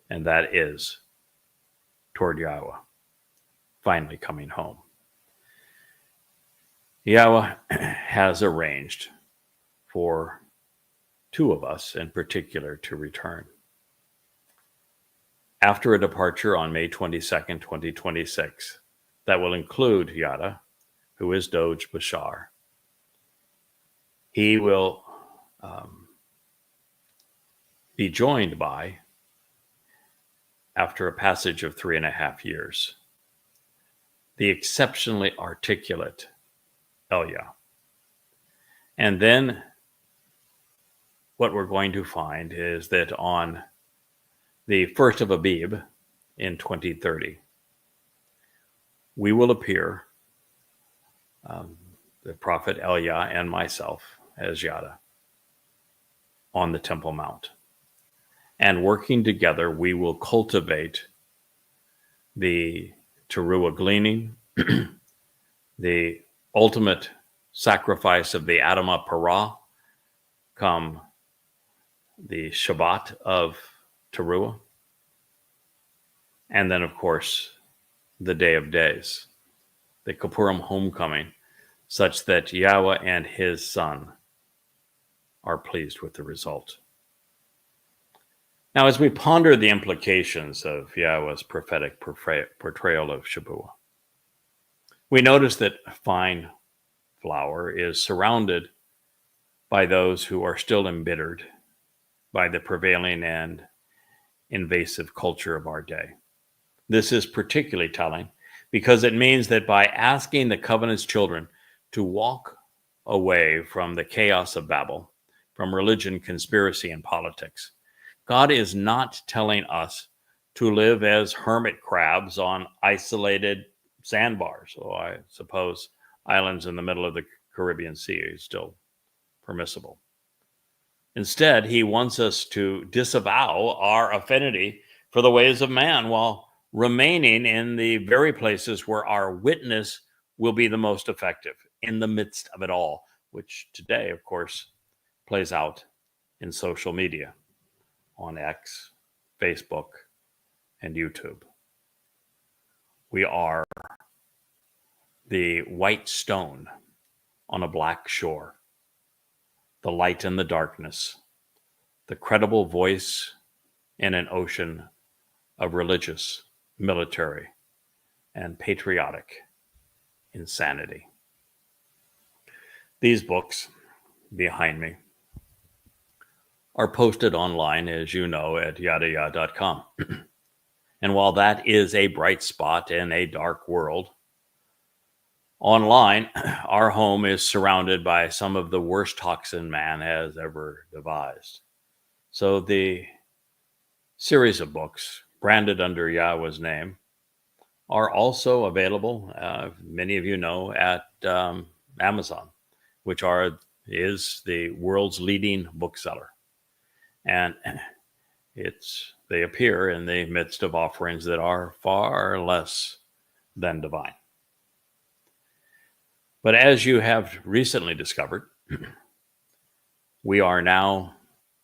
and that is toward Yahweh, finally coming home. Yahweh has arranged for 2 of us in particular to return. After a departure on May 22nd, 2026, that will include Yada, who is Doge Bashar. He will be joined by, after a passage of 3.5 years, the exceptionally articulate Elia. And then what we're going to find is that on the 1st of Abib in 2030, we will appear, the prophet Elia and myself as Yada, on the Temple Mount. And working together, we will cultivate the teruah gleaning, the ultimate sacrifice of the Adamah Parah, come the Shabat of teruah, and then, of course, the Day of Days, the Kippurim homecoming, such that Yahweh and his Son are pleased with the result. Now, as we ponder the implications of Yahweh's prophetic portrayal of Shabuah, we notice that fine flour is surrounded by those who are still embittered by the prevailing and invasive culture of our day. This is particularly telling because it means that by asking the covenant's children to walk away from the chaos of Babel, from religion, conspiracy, and politics, God is not telling us to live as hermit crabs on isolated sandbars. So I suppose islands in the middle of the Caribbean Sea is still permissible. Instead, he wants us to disavow our affinity for the ways of man while remaining in the very places where our witness will be the most effective, in the midst of it all, which today, of course, plays out in social media, on X, Facebook, and YouTube. We are the white stone on a black shore, the light in the darkness, the credible voice in an ocean of religious, military, and patriotic insanity. These books behind me are posted online, as you know, at yadayah.com. And while that is a bright spot in a dark world, online, our home is surrounded by some of the worst toxin man has ever devised. So the series of books, branded under Yahweh's name, are also available, many of you know, at Amazon, which is the world's leading bookseller. And they appear in the midst of offerings that are far less than divine. But as you have recently discovered, we are now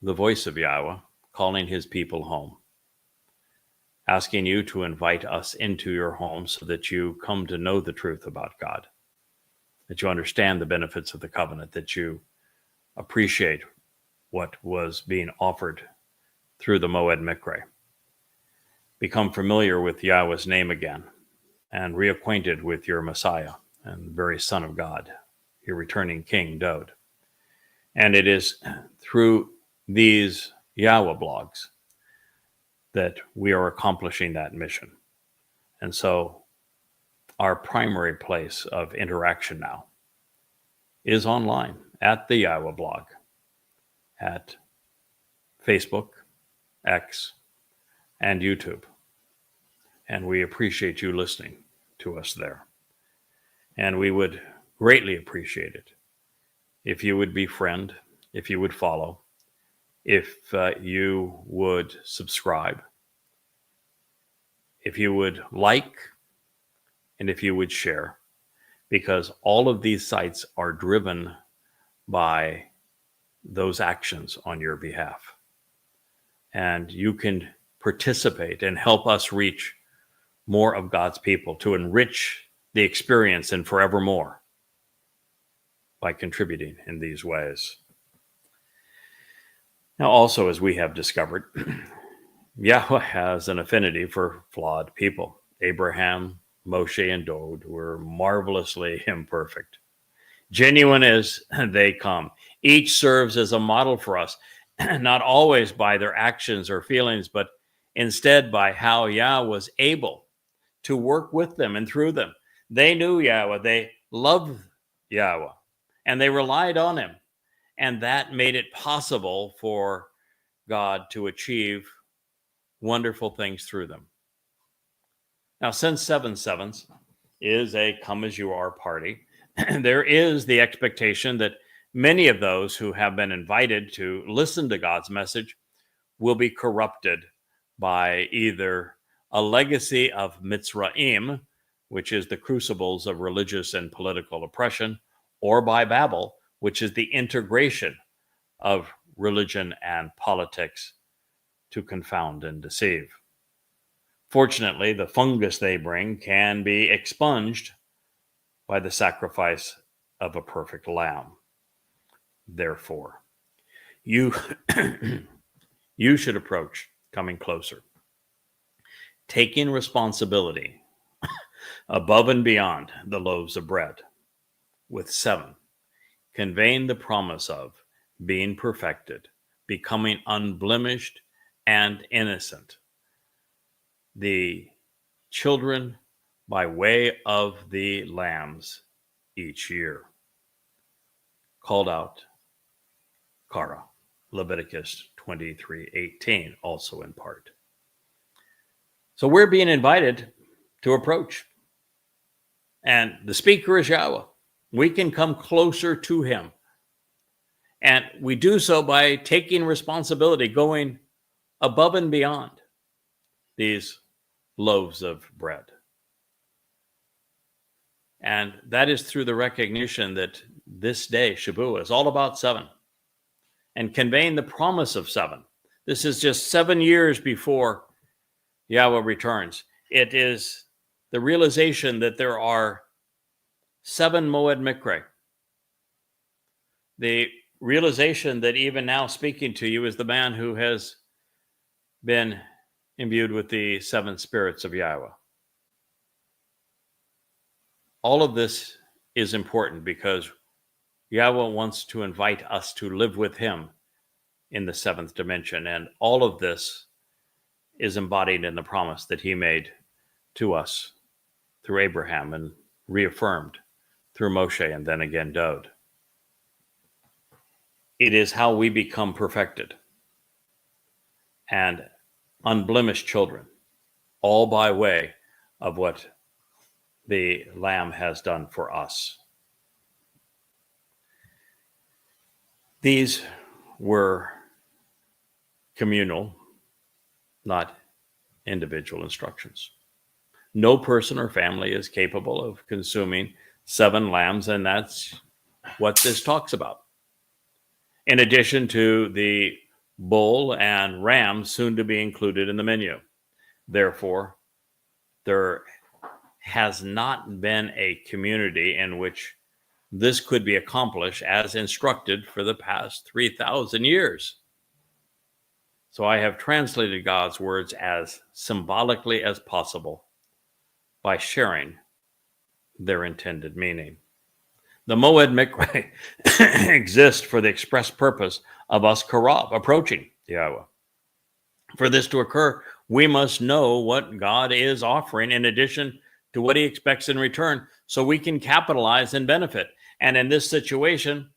the voice of Yahweh calling his people home, asking you to invite us into your home so that you come to know the truth about God, that you understand the benefits of the covenant, that you appreciate what was being offered through the Moed Mikre, become familiar with Yahweh's name again, and reacquainted with your Messiah and the very Son of God, your returning King, Dode. And it is through these Yahweh blogs that we are accomplishing that mission. And so our primary place of interaction now is online at the Yahweh blog, at Facebook, X, and YouTube. And we appreciate you listening to us there. And we would greatly appreciate it if you would befriend, if you would follow, if you would subscribe, if you would like, and if you would share, because all of these sites are driven by those actions on your behalf. And you can participate and help us reach more of God's people to enrich the experience and forevermore by contributing in these ways. Now, also, as we have discovered, Yahweh has an affinity for flawed people. Abraham, Moshe and Dod were marvelously imperfect. Genuine as they come, each serves as a model for us, not always by their actions or feelings, but instead by how Yah was able to work with them and through them. They knew Yahweh, they loved Yahweh, and they relied on him. And that made it possible for God to achieve wonderful things through them. Now, since 7/7 is a come as you are party, there is the expectation that many of those who have been invited to listen to God's message will be corrupted by either a legacy of Mitzrayim, which is the crucibles of religious and political oppression, or by Babel, which is the integration of religion and politics to confound and deceive. Fortunately, the fungus they bring can be expunged by the sacrifice of a perfect lamb. Therefore, you, you should approach coming closer, taking responsibility above and beyond the loaves of bread, with 7, conveying the promise of being perfected, becoming unblemished and innocent, the children by way of the lambs each year. Called out, Kara, Leviticus 23:18, also in part. So we're being invited to approach. And the speaker is Yahweh. We can come closer to him. And we do so by taking responsibility, going above and beyond these loaves of bread. And that is through the recognition that this day, Shabuah, is all about 7 and conveying the promise of 7. This is just 7 years before Yahweh returns. It is the realization that there are 7 Moed Mikre. The realization that even now speaking to you is the man who has been imbued with the 7 spirits of Yahweh. All of this is important because Yahweh wants to invite us to live with him in the 7th dimension. And all of this is embodied in the promise that he made to us through Abraham and reaffirmed through Moshe and then again Dod. It is how we become perfected and unblemished children, all by way of what the Lamb has done for us. These were communal, not individual instructions. No person or family is capable of consuming 7 lambs, and that's what this talks about. In addition to the bull and ram soon to be included in the menu. Therefore, there has not been a community in which this could be accomplished as instructed for the past 3,000 years. So I have translated God's words as symbolically as possible by sharing their intended meaning. The Moed Mikre exist for the express purpose of us Karab, approaching Yahweh. For this to occur, we must know what God is offering in addition to what he expects in return, so we can capitalize and benefit. And in this situation,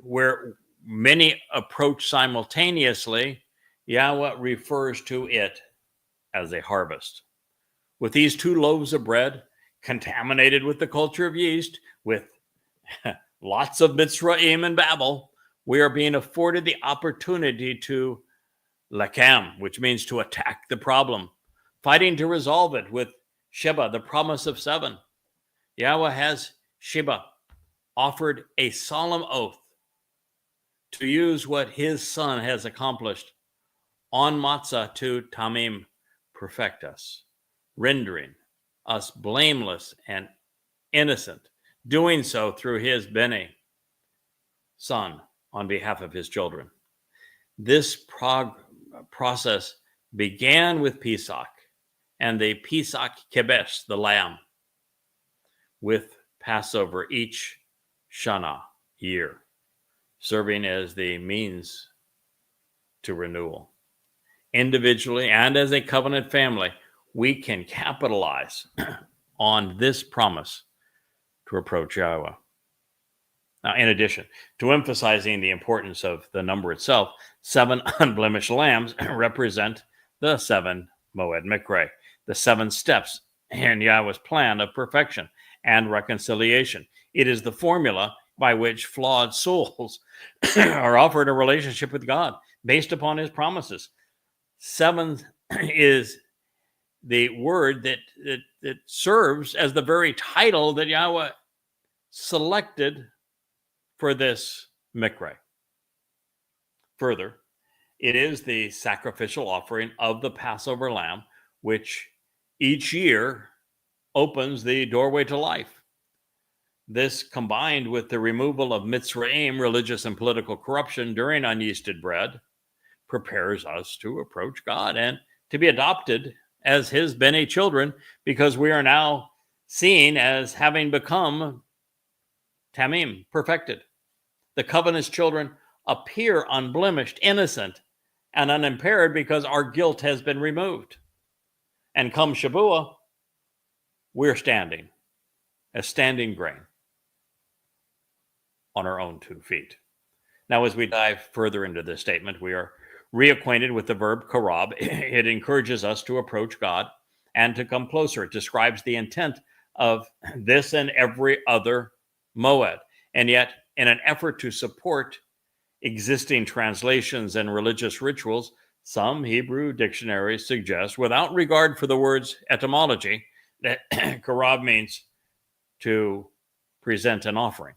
where many approach simultaneously, Yahweh refers to it as a harvest. With these 2 loaves of bread, contaminated with the culture of yeast, with lots of Mitzrayim and Babel, we are being afforded the opportunity to lakam, which means to attack the problem, fighting to resolve it with Sheba, the promise of 7. Yahweh has Sheba offered a solemn oath to use what his son has accomplished on matzah to tamim, perfect us, rendering us blameless and innocent, doing so through his Bene, son, on behalf of his children. This process began with Pesach and the Pesach Kebesh, the lamb, with Passover each Shana, year, serving as the means to renewal. Individually and as a covenant family, we can capitalize on this promise to approach Yahweh. Now, in addition to emphasizing the importance of the number itself, 7 unblemished lambs represent the 7 Moed Mikre, the 7 steps in Yahweh's plan of perfection and reconciliation. It is the formula by which flawed souls are offered a relationship with God based upon his promises. 7 is the word that serves as the very title that Yahweh selected for this mikre. Further, it is the sacrificial offering of the Passover lamb, which each year opens the doorway to life. This, combined with the removal of Mitzrayim, religious and political corruption during unyeasted bread, prepares us to approach God and to be adopted as his Bene children, because we are now seen as having become Tamim, perfected. The covenant's children appear unblemished, innocent, and unimpaired because our guilt has been removed. And come Shavuot, we're standing as standing grain on our own 2 feet. Now, as we dive further into this statement, we are reacquainted with the verb karab. It encourages us to approach God and to come closer. It describes the intent of this and every other moed. And yet, in an effort to support existing translations and religious rituals, some Hebrew dictionaries suggest, without regard for the word's etymology, that karab means to present an offering.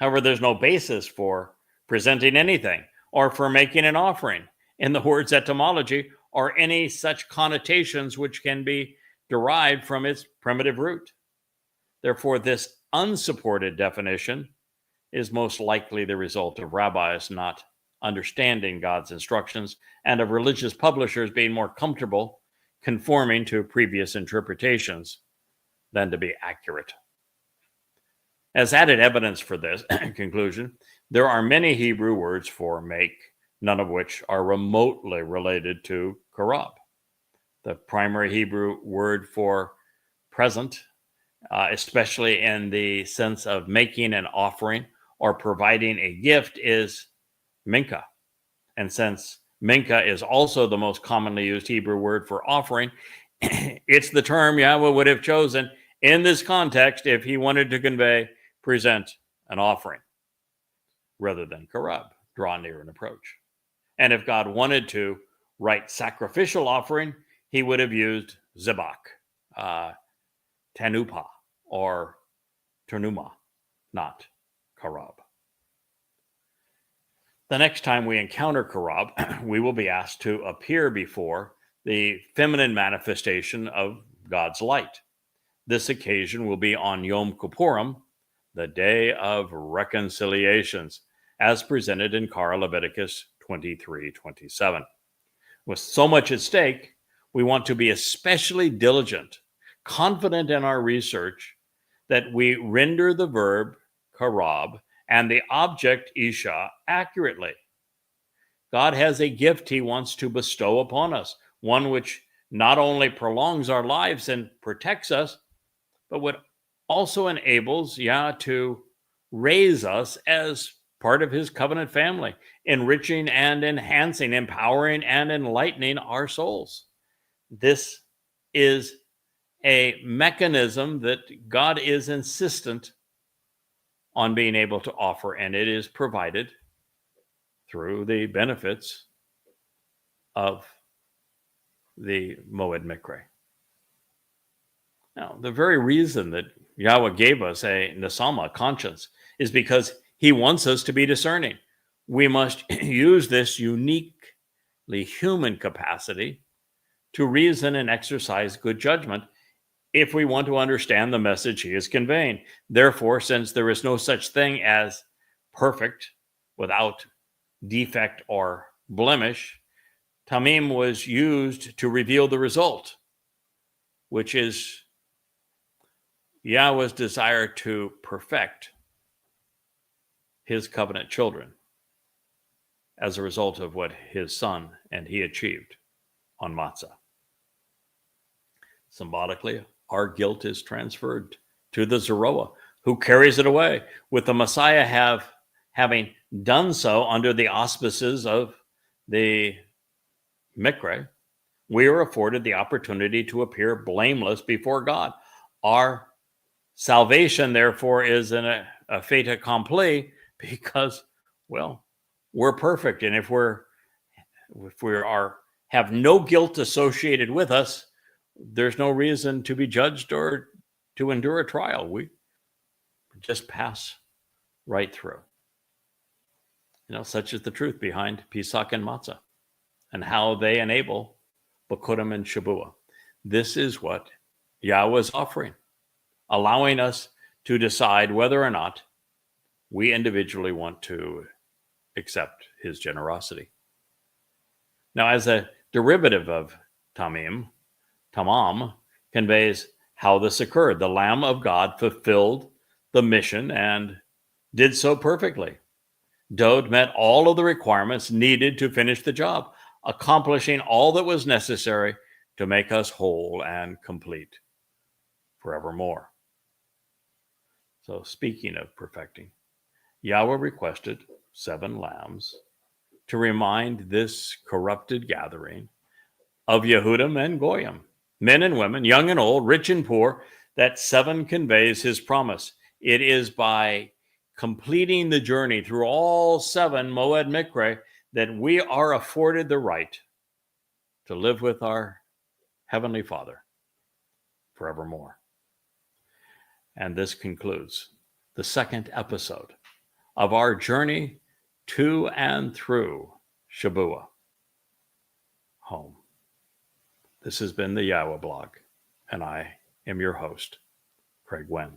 However, there's no basis for presenting anything or for making an offering in the word's etymology or any such connotations which can be derived from its primitive root. Therefore, this unsupported definition is most likely the result of rabbis not understanding God's instructions and of religious publishers being more comfortable conforming to previous interpretations than to be accurate. As added evidence for this conclusion, there are many Hebrew words for make, none of which are remotely related to karab. The primary Hebrew word for present, especially in the sense of making an offering or providing a gift, is minka. And since minka is also the most commonly used Hebrew word for offering, it's the term Yahweh would have chosen in this context if he wanted to convey present an offering rather than karab, draw near and approach. And if God wanted to write sacrificial offering, he would have used zebach, tenupa, or ternuma, not karab. The next time we encounter karab, we will be asked to appear before the feminine manifestation of God's light. This occasion will be on Yom Kippurim, the day of reconciliations, as presented in Leviticus 23:27. With so much at stake, we want to be especially diligent, confident in our research, that we render the verb karab and the object isha accurately. God has a gift he wants to bestow upon us, one which not only prolongs our lives and protects us, but what also enables Yah to raise us as part of his covenant family, enriching and enhancing, empowering and enlightening our souls. This is a mechanism that God is insistent on being able to offer, and it is provided through the benefits of the Moed Mikre. Now, the very reason that Yahweh gave us a nesama, conscience, is because he wants us to be discerning. We must use this uniquely human capacity to reason and exercise good judgment if we want to understand the message he is conveying. Therefore, since there is no such thing as perfect without defect or blemish, Tamim was used to reveal the result which is Yahweh's desire to perfect his covenant children as a result of what his son and he achieved on Matzah. Symbolically, our guilt is transferred to the Zeroah, who carries it away, with the Messiah having done so under the auspices of the Mikre. We are afforded the opportunity to appear blameless before God. Our salvation, therefore, is a fait accompli because, well, we're perfect. And if we have no guilt associated with us, there's no reason to be judged or to endure a trial. We just pass right through. Such is the truth behind Pesach and Matzah and how they enable Bikurim and Shavua. This is what Yahweh is offering, allowing us to decide whether or not we individually want to accept his generosity. Now, as a derivative of tamam conveys how this occurred. The Lamb of God fulfilled the mission and did so perfectly. Dode met all of the requirements needed to finish the job, accomplishing all that was necessary to make us whole and complete forevermore. So speaking of perfecting, Yahweh requested 7 lambs to remind this corrupted gathering of Yehudim and Goyim, men and women, young and old, rich and poor, that 7 conveys his promise. It is by completing the journey through all 7 Moed Mikre that we are afforded the right to live with our Heavenly Father forevermore. And this concludes the 2nd episode of our journey to and through Shavua home. This has been the Yahowah blog, and I am your host, Craig Winn.